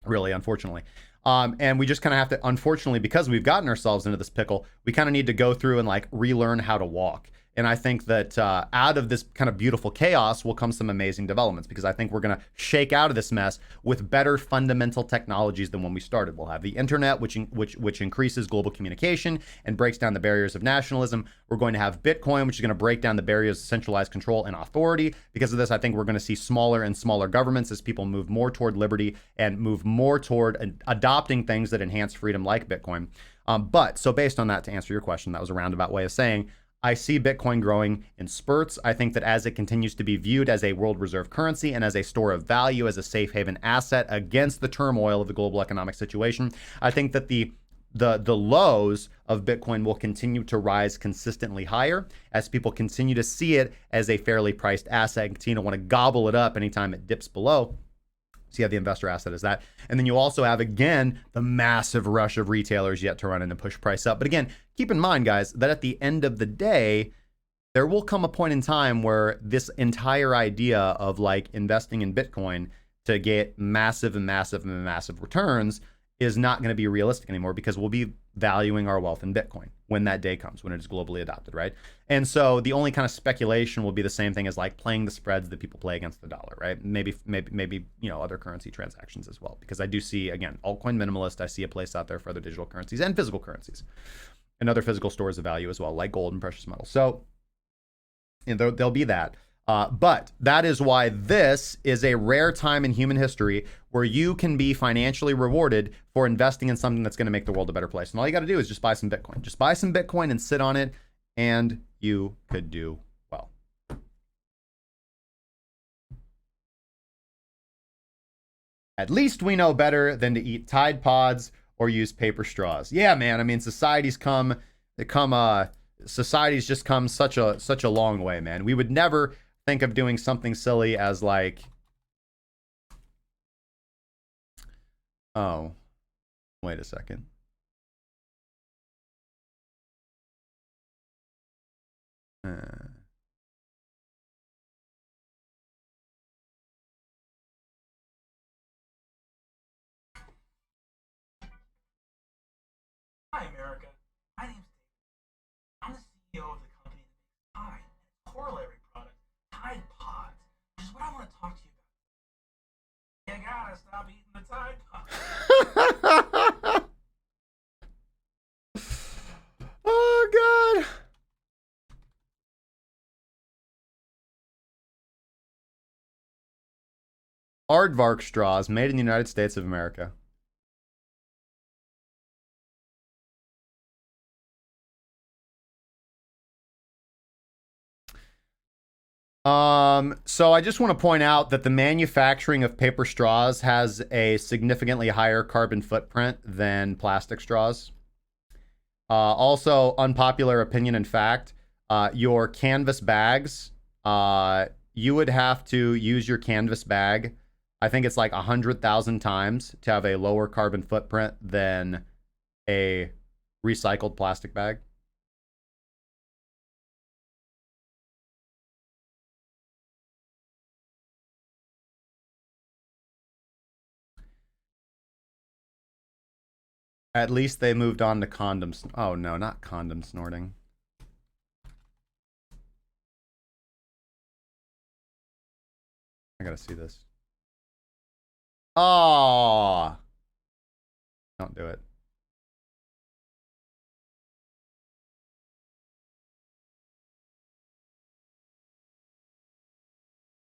really, unfortunately. And we just kind of have to, unfortunately, because we've gotten ourselves into this pickle, we kind of need to go through and like relearn how to walk. And I think that out of this kind of beautiful chaos will come some amazing developments, because I think we're going to shake out of this mess with better fundamental technologies than when we started. We'll have the internet, which increases global communication and breaks down the barriers of nationalism. We're going to have Bitcoin, which is going to break down the barriers of centralized control and authority. Because of this, I think we're going to see smaller and smaller governments as people move more toward liberty and move more toward adopting things that enhance freedom like Bitcoin. So based on that, to answer your question, that was a roundabout way of saying, I see Bitcoin growing in spurts. I think that as it continues to be viewed as a world reserve currency and as a store of value, as a safe haven asset against the turmoil of the global economic situation, I think that the lows of Bitcoin will continue to rise consistently higher as people continue to see it as a fairly priced asset and continue to want to gobble it up anytime it dips below. So you have the investor asset as that. And then you also have, again, the massive rush of retailers yet to run in and push price up. But again, keep in mind, guys, that at the end of the day, there will come a point in time where this entire idea of like investing in Bitcoin to get massive and massive and massive returns is not going to be realistic anymore, because we'll be valuing our wealth in Bitcoin when that day comes, when it is globally adopted, right? And so the only kind of speculation will be the same thing as like playing the spreads that people play against the dollar, right? Maybe, you know, other currency transactions as well, because I do see, again, altcoin minimalist, I see a place out there for other digital currencies and physical currencies and other physical stores of value as well, like gold and precious metals. So, you know, there'll be that. But that is why this is a rare time in human history where you can be financially rewarded for investing in something that's going to make the world a better place. And all you got to do is just buy some Bitcoin. Just buy some Bitcoin and sit on it, and you could do well. At least we know better than to eat Tide Pods or use paper straws. Yeah, man. I mean, society's just come such a long way, man. We would never think of doing something silly as like, oh, wait a second. Hi, America. My name's David. I'm the CEO of the company that makes Tide and its corollary product, Tide Pods, which is what I want to talk to you about. You gotta stop eating the Tide Pods. Oh, God. Aardvark straws made in the United States of America. So I just want to point out that the manufacturing of paper straws has a significantly higher carbon footprint than plastic straws. Also, unpopular opinion and fact, your canvas bags, you would have to use your canvas bag, I think it's like 100,000 times to have a lower carbon footprint than a recycled plastic bag. At least they moved on to condoms. Oh no, not condom snorting. I gotta see this. Oh, don't do it.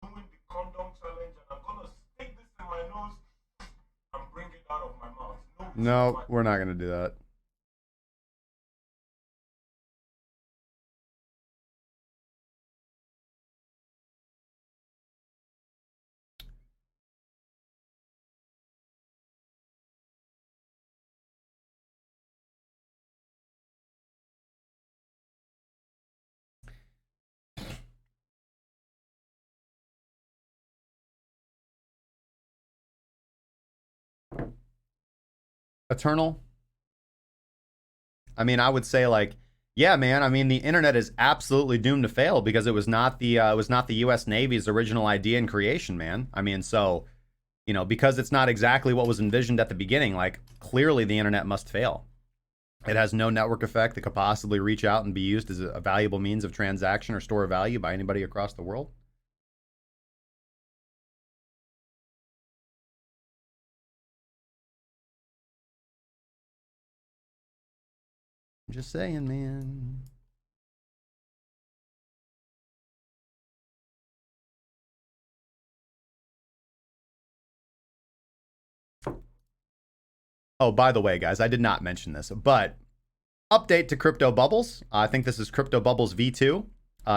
Doing the condom challenge, and I'm gonna stick this in my nose and bring it out of my mouth. No, we're not gonna do that. Eternal. I mean, I would say like, yeah, man. I mean, the internet is absolutely doomed to fail because it was not the U.S. Navy's original idea and creation, man. I mean, so because it's not exactly what was envisioned at the beginning, like clearly the internet must fail. It has no network effect that could possibly reach out and be used as a valuable means of transaction or store of value by anybody across the world. I'm just saying, man. Oh, by the way, guys, I did not mention this, but update to Crypto Bubbles. I think this is Crypto Bubbles V2.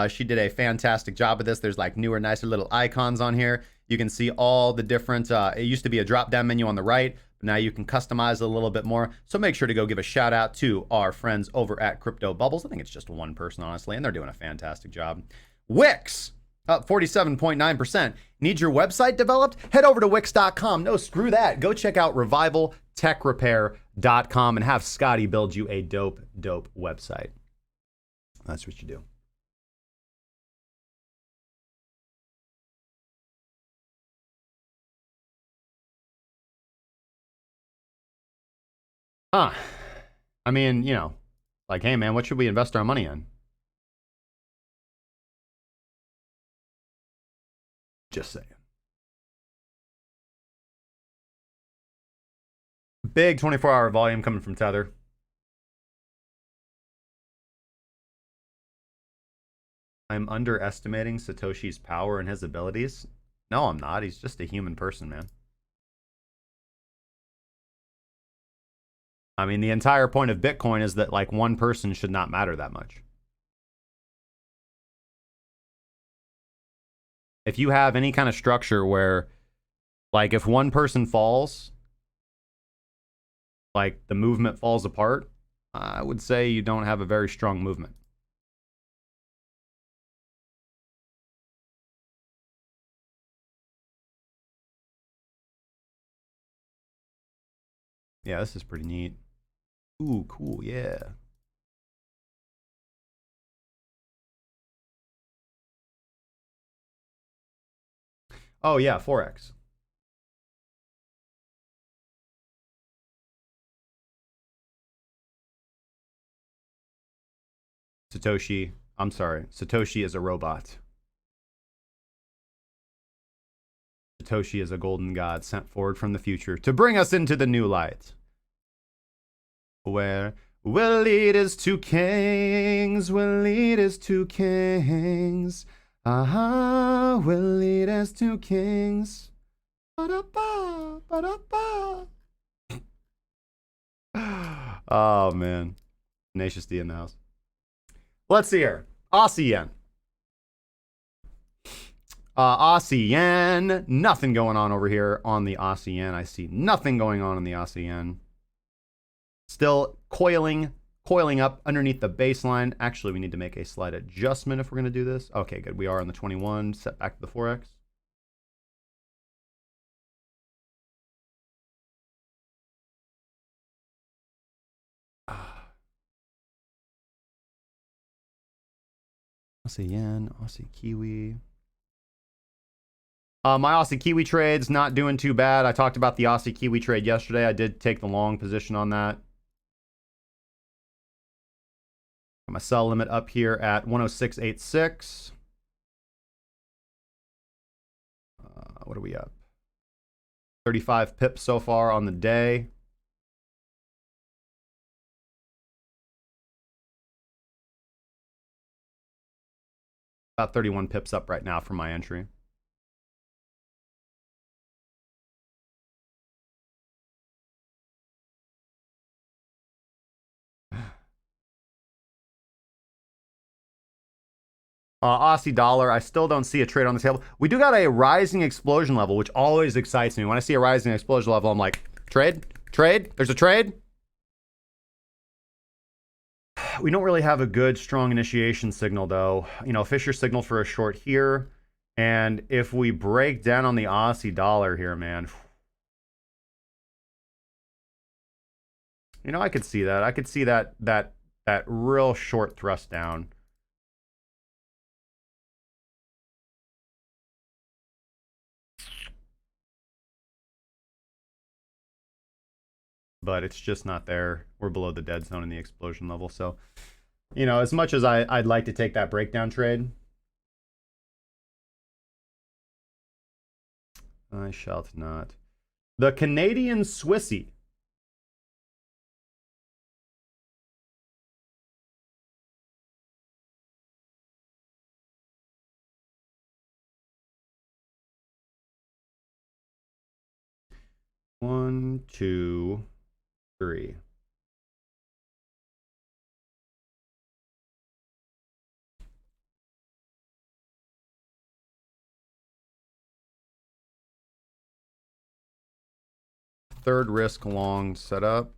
She did a fantastic job of this. There's like newer, nicer little icons on here. You can see all the different, it used to be a drop-down menu on the right, but now you can customize it a little bit more. So make sure to go give a shout out to our friends over at Crypto Bubbles. I think it's just one person, honestly, and they're doing a fantastic job. Wicks, up 47.9%. Need your website developed? Head over to wicks.com. No, screw that. Go check out revivaltechrepair.com and have Scotty build you a dope website. That's what you do. I mean, like, hey, man, what should we invest our money in? Just saying. Big 24-hour volume coming from Tether. I'm underestimating Satoshi's power and his abilities. No, I'm not. He's just a human person, man. I mean, the entire point of Bitcoin is that like one person should not matter that much. If you have any kind of structure where like if one person falls, like the movement falls apart, I would say you don't have a very strong movement. Yeah, this is pretty neat. Ooh, cool, yeah. Oh yeah, Forex. Satoshi, I'm sorry, Satoshi is a robot. Satoshi is a golden god sent forward from the future to bring us into the new light. Where will lead us to kings, will lead us to kings. Aha, will lead us to kings. Ba-da-ba, ba-da-ba. Oh, man. Tenacious D in the house. Let's see here. Aussie yen. Aussie yen. Nothing going on over here on the Aussie yen. I see nothing going on in the Aussie yen. Still coiling up underneath the baseline. Actually, we need to make a slight adjustment if we're going to do this. Okay, good. We are on the 21. Set back to the Forex. Aussie yen, Aussie Kiwi. My Aussie Kiwi trade's not doing too bad. I talked about the Aussie Kiwi trade yesterday. I did take the long position on that. Got my sell limit up here at 106.86. What are we up? 35 pips so far on the day. About 31 pips up right now for my entry. Aussie dollar, I still don't see a trade on the table. We do got a rising explosion level, which always excites me. When I see a rising explosion level, I'm like, trade? There's a trade? We don't really have a good, strong initiation signal, though. Fisher signal for a short here. And if we break down on the Aussie dollar here, man. You know, I could see that. I could see that real short thrust down. But it's just not there. We're below the dead zone in the explosion level. So, you know, as much as I'd like to take that breakdown trade, I shall not. The Canadian Swissy. One, two, three. Third risk long setup.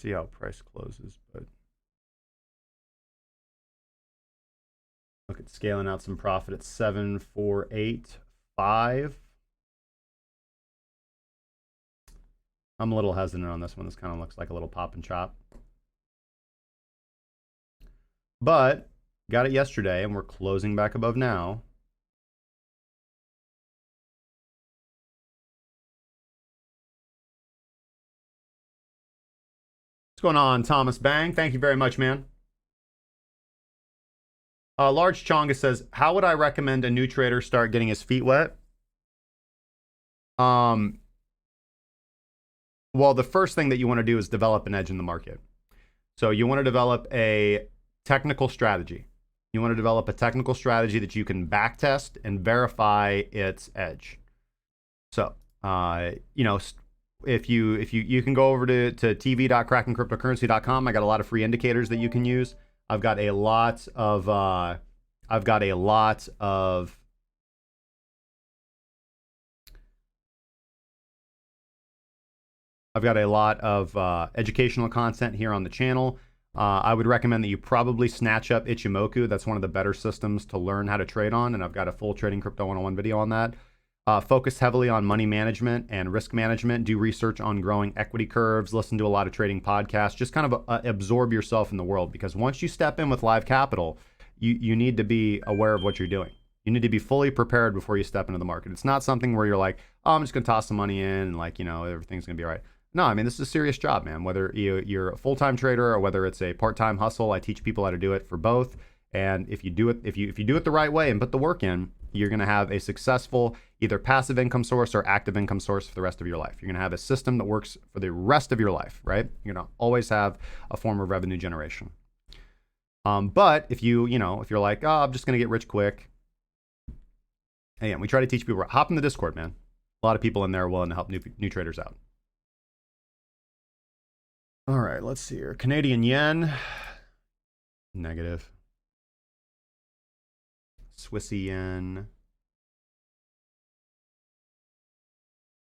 See how price closes, but look at scaling out some profit at 7,485. I'm a little hesitant on this one. This kind of looks like a little pop and chop. But got it yesterday, and we're closing back above now. What's going on, Thomas Bang? Thank you very much, man. Large Chonga says, how would I recommend a new trader start getting his feet wet? Well, the first thing that you want to do is develop an edge in the market. So you want to develop a technical strategy. You want to develop a technical strategy that you can backtest and verify its edge. So, you know, if you can go over to tv.crackencryptocurrency.com. I got a lot of free indicators that you can use. I've got a lot of educational content here on the channel. I would recommend that you probably snatch up Ichimoku. That's one of the better systems to learn how to trade on, and I've got a full Trading Crypto 101 video on that. Focus heavily on money management and risk management. Do research on growing equity curves. Listen to a lot of trading podcasts. Just kind of absorb yourself in the world, because once you step in with live capital, you need to be aware of what you're doing. You need to be fully prepared before you step into the market. It's not something where you're like, oh, I'm just going to toss some money in and, like, you know, everything's going to be all right. No, I mean, this is a serious job, man. Whether you're a full-time trader or whether it's a part-time hustle, I teach people how to do it for both. And if you do it, if you do it the right way and put the work in, you're going to have a successful either passive income source or active income source for the rest of your life. You're going to have a system that works for the rest of your life, right? You're going to always have a form of revenue generation. But if you're like, oh, I'm just going to get rich quick. Again, we try to teach people, hop in the Discord, man. A lot of people in there are willing to help new traders out. All right, let's see here. Canadian yen, negative. Swissy yen,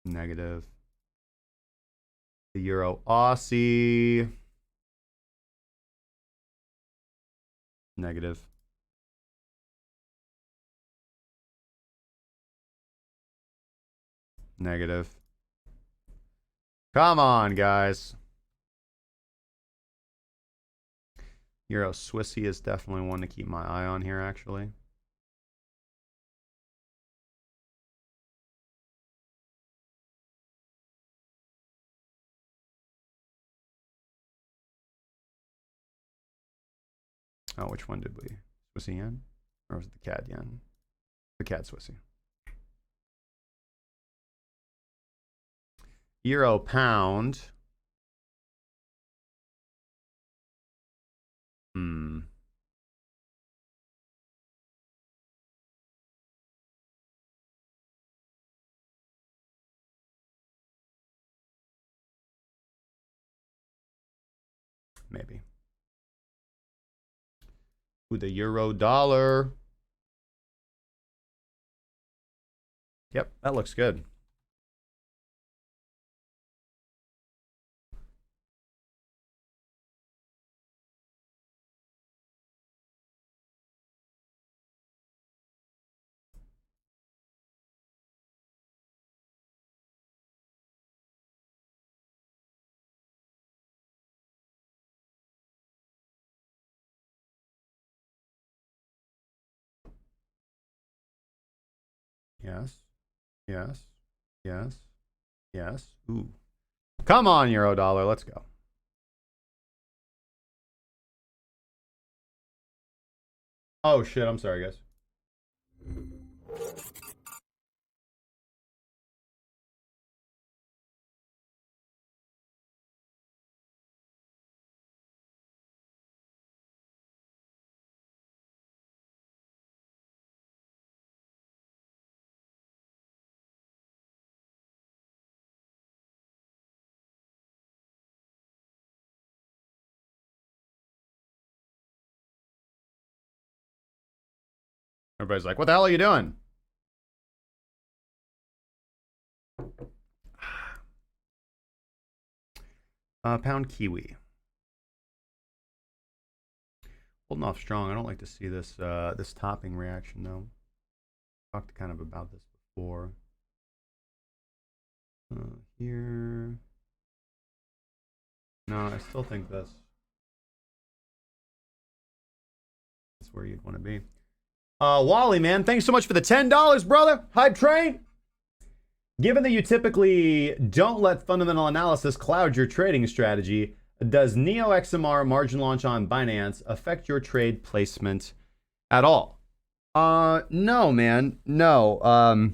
negative. The euro Aussie, negative. Negative. Come on, guys. Euro Swissy is definitely one to keep my eye on here, actually. Oh, which one did we? Swissy yen? Or was it the CAD yen? The CAD Swissy. Euro pound. Maybe. Ooh, the euro dollar. Yep, that looks good. Yes. Yes. Yes. Yes. Ooh. Come on, euro dollar. Let's go. Oh, shit. I'm sorry, guys. Everybody's like, what the hell are you doing? Pound Kiwi. Holding off strong. I don't like to see this this topping reaction though. Talked kind of about this before. Here. No, I still think this is where you'd want to be. Wally, man, thanks so much for the $10, brother. Hype train. Given that you typically don't let fundamental analysis cloud your trading strategy, does NeoXMR margin launch on Binance affect your trade placement at all? No, man. No.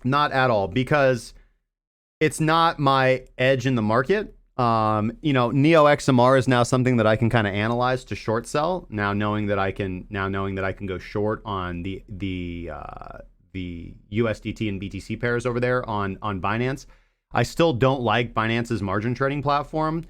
Not at all, because it's not my edge in the market. You know, NeoXMR is now something that I can kind of analyze to short sell. Now knowing that I can go short on the USDT and BTC pairs over there on Binance. I still don't like Binance's margin trading platform.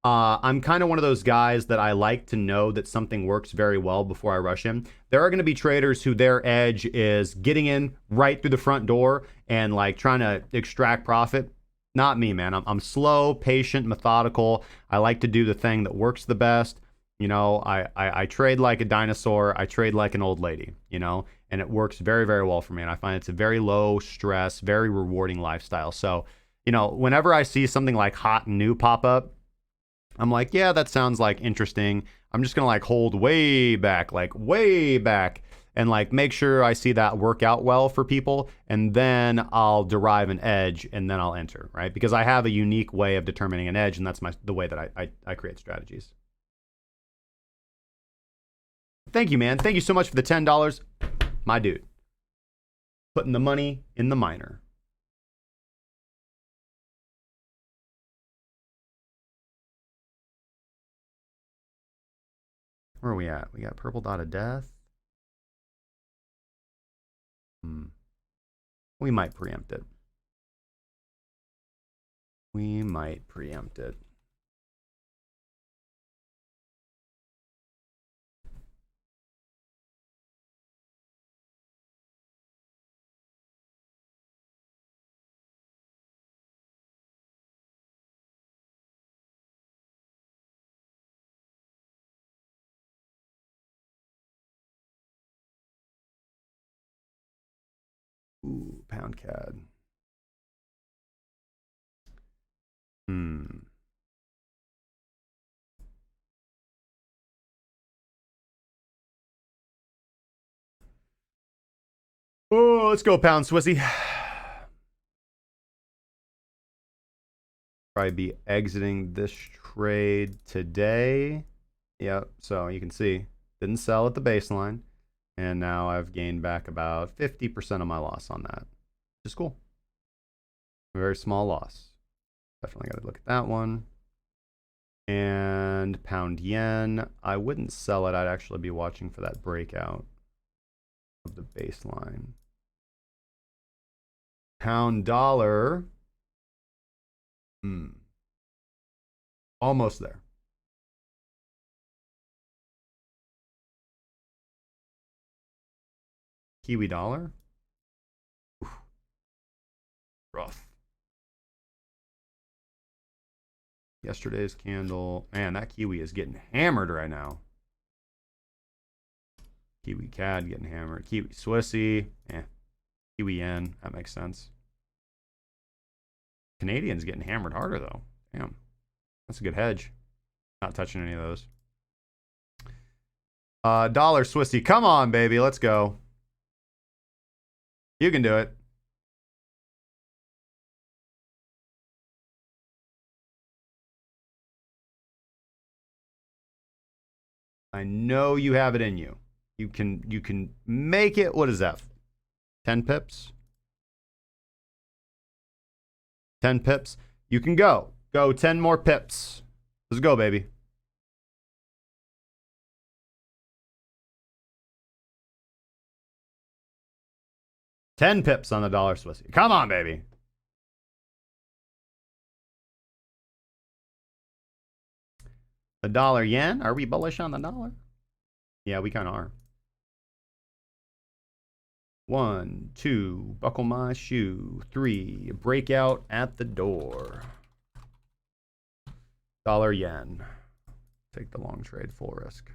I'm kind of one of those guys that I like to know that something works very well before I rush in. There are going to be traders who their edge is getting in right through the front door and like trying to extract profit. Not me, man. I'm slow, patient, methodical. I like to do the thing that works the best. You know, I trade like a dinosaur. I trade like an old lady, you know, and it works very, very well for me. And I find it's a very low stress, very rewarding lifestyle. So, you know, whenever I see something like hot and new pop up, I'm like, yeah, that sounds like interesting. I'm just going to like hold way back, and like make sure I see that work out well for people, and then I'll derive an edge, and then I'll enter, right? Because I have a unique way of determining an edge, and that's the way that I create strategies. Thank you, man. Thank you so much for the $10, my dude. Putting the money in the miner. Where are we at? We got purple dot of death. We might preempt it. We might preempt it. Ooh, pound CAD. Oh, let's go pound Swissy. Probably be exiting this trade today. Yep, so you can see Didn't sell at the baseline. And now I've gained back about 50% of my loss on that, which is cool. A very small loss. Definitely got to look at that one. And pound yen, I wouldn't sell it. I'd actually be watching for that breakout of the baseline. Pound dollar, almost there. Kiwi dollar, oof. Rough. Yesterday's candle, man, that Kiwi is getting hammered right now. Kiwi CAD getting hammered. Kiwi Swissy, Kiwi yen, that makes sense. Canadian's getting hammered harder though. Damn, that's a good hedge. Not touching any of those. Dollar Swissy, come on, baby, let's go. You can do it. I know you have it in you. You can make it. What is that? 10 pips? 10 pips. You can go. Go 10 more pips. Let's go, baby. $10 pips on the dollar Swissy. Come on, baby. The dollar yen. Are we bullish on the dollar? Yeah, we kind of are. 1, 2, buckle my shoe. 3, breakout at the door. Dollar yen. Take the long trade, full risk.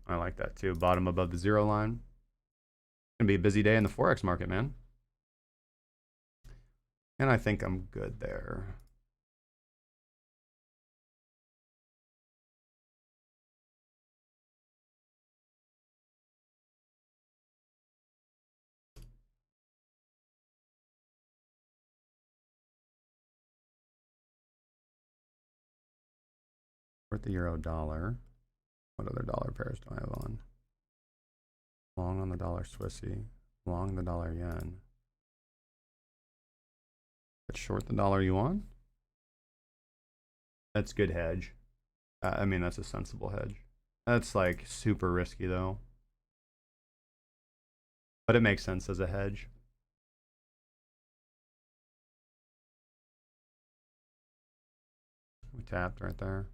I like that too. Bottom above the zero line. Gonna be a busy day in the Forex market, man. And I think I'm good there. Worth the euro dollar. What other dollar pairs do I have on? Long on the dollar Swissy. Long the dollar yen. But short the dollar yuan? That's good hedge. I mean, that's a sensible hedge. That's like super risky though. But it makes sense as a hedge. We tapped right there.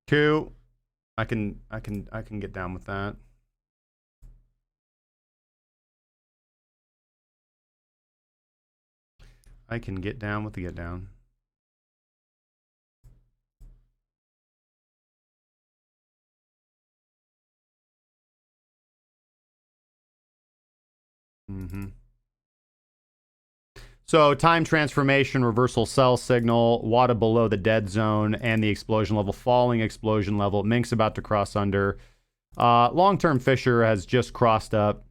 Two. I can get down with that. I can get down with the get down. So time transformation, reversal sell signal, WADA below the dead zone, and the explosion level, falling explosion level. Mink's about to cross under. Long-term Fisher has just crossed up.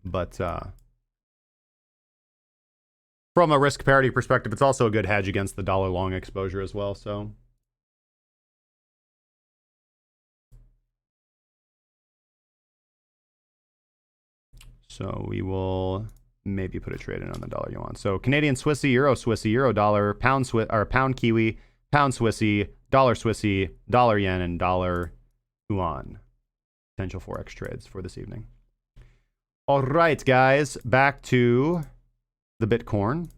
But from a risk parity perspective, it's also a good hedge against the dollar long exposure as well. So we will maybe put a trade in on the dollar yuan. So Canadian Swissy, Euro dollar, pound Kiwi, pound Swissy, dollar yen, and dollar yuan. Potential Forex trades for this evening. All right, guys, back to the Bitcoin.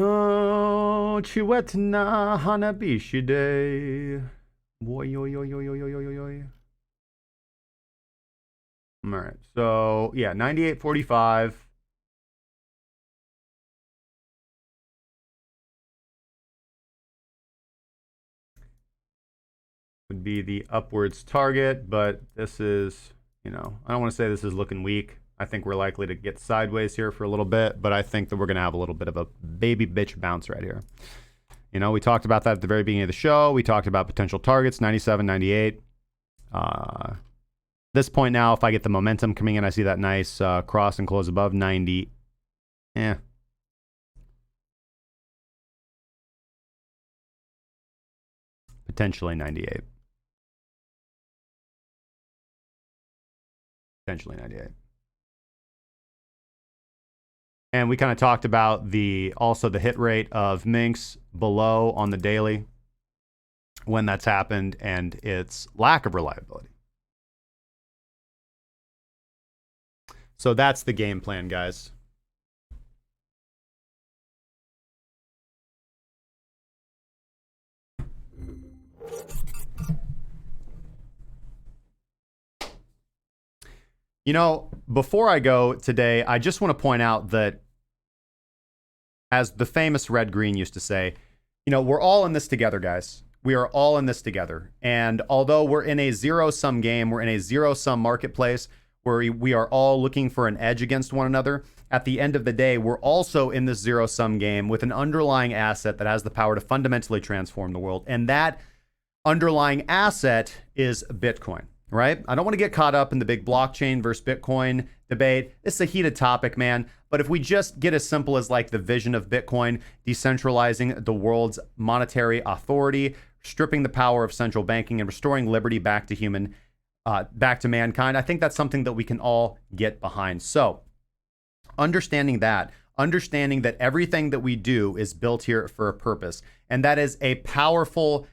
Oh, Chiwetna Hanabishi Day. Boy, yo, yo, yo, yo, yo, yo, yo, yo. All right. So, yeah, 98.45. Would be the upwards target, but this is, I don't want to say this is looking weak. I think we're likely to get sideways here for a little bit, but I think that we're going to have a little bit of a baby bitch bounce right here. We talked about that at the very beginning of the show. We talked about potential targets, 97, 98. This point now, if I get the momentum coming in, I see that nice cross and close above 90. Potentially 98. Potentially 98. And we kind of talked about also the hit rate of minks below on the daily when that's happened and its lack of reliability. So that's the game plan, guys. Before I go today, I just want to point out that, as the famous Red Green used to say, we're all in this together, guys. We are all in this together. And although we're in a zero-sum game, we're in a zero-sum marketplace where we are all looking for an edge against one another, at the end of the day, we're also in this zero-sum game with an underlying asset that has the power to fundamentally transform the world. And that underlying asset is Bitcoin. Right? I don't want to get caught up in the big blockchain versus Bitcoin debate. It's a heated topic, man. But if we just get as simple as like the vision of Bitcoin, decentralizing the world's monetary authority, stripping the power of central banking, and restoring liberty back to mankind, I think that's something that we can all get behind. So, understanding that everything that we do is built here for a purpose, and that is a powerful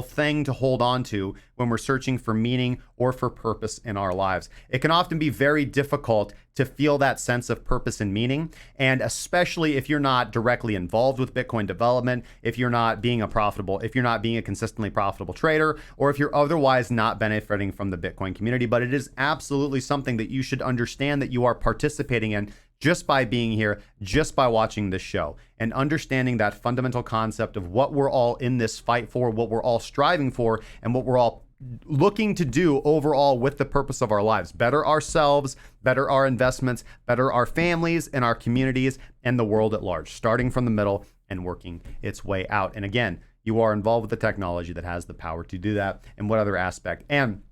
thing to hold on to when we're searching for meaning or for purpose in our lives. It can often be very difficult to feel that sense of purpose and meaning, and especially if you're not directly involved with Bitcoin development, if you're not being a consistently profitable trader, or if you're otherwise not benefiting from the Bitcoin community. But it is absolutely something that you should understand that you are participating in just by being here, just by watching this show, and understanding that fundamental concept of what we're all in this fight for, what we're all striving for, and what we're all looking to do overall with the purpose of our lives. Better ourselves, better our investments, better our families and our communities and the world at large, starting from the middle and working its way out. And again, you are involved with the technology that has the power to do that, and what other aspect. And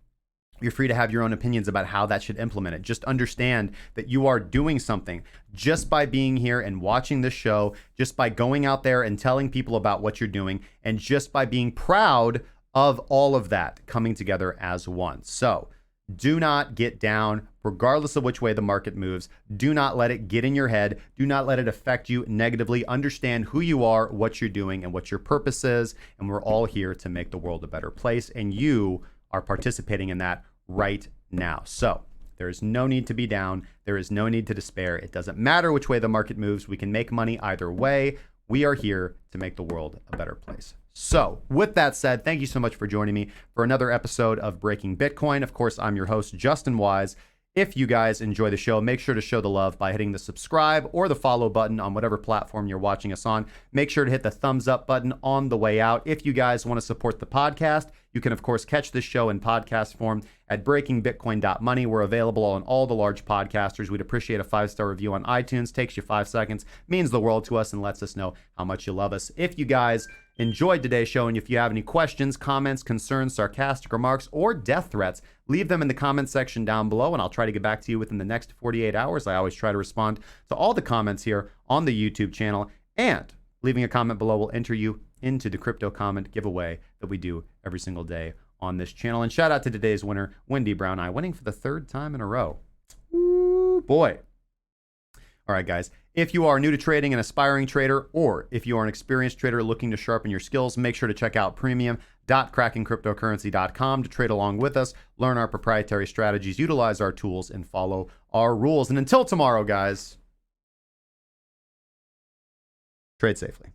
you're free to have your own opinions about how that should implement it. Just understand that you are doing something just by being here and watching this show, just by going out there and telling people about what you're doing, and just by being proud of all of that coming together as one. So do not get down, regardless of which way the market moves. Do not let it get in your head. Do not let it affect you negatively. Understand who you are, what you're doing, and what your purpose is. And we're all here to make the world a better place. And you are participating in that right now. So there is no need to be down. There is no need to despair. It doesn't matter which way the market moves. We can make money either way. We are here to make the world a better place. So with that said, thank you so much for joining me for another episode of Breaking Bitcoin. Of course, I'm your host, Justin Wise. If you guys enjoy the show, make sure to show the love by hitting the subscribe or the follow button on whatever platform you're watching us on. Make sure to hit the thumbs up button on the way out. If you guys want to support the podcast, you can, of course, catch this show in podcast form at breakingbitcoin.money. We're available on all the large podcasters. We'd appreciate a 5-star review on iTunes. Takes you 5 seconds, means the world to us, and lets us know how much you love us. If you guys enjoyed today's show, and if you have any questions, comments, concerns, sarcastic remarks, or death threats, leave them in the comment section down below, and I'll try to get back to you within the next 48 hours. I always try to respond to all the comments here on the YouTube channel, and leaving a comment below will enter you into the crypto comment giveaway that we do every single day on this channel. And shout out to today's winner, WindyBrownEye, winning for the 3rd time in a row. Ooh, boy. All right, guys. If you are new to trading, an aspiring trader, or if you are an experienced trader looking to sharpen your skills, make sure to check out premium.crackingcryptocurrency.com to trade along with us, learn our proprietary strategies, utilize our tools, and follow our rules. And until tomorrow, guys. Trade safely.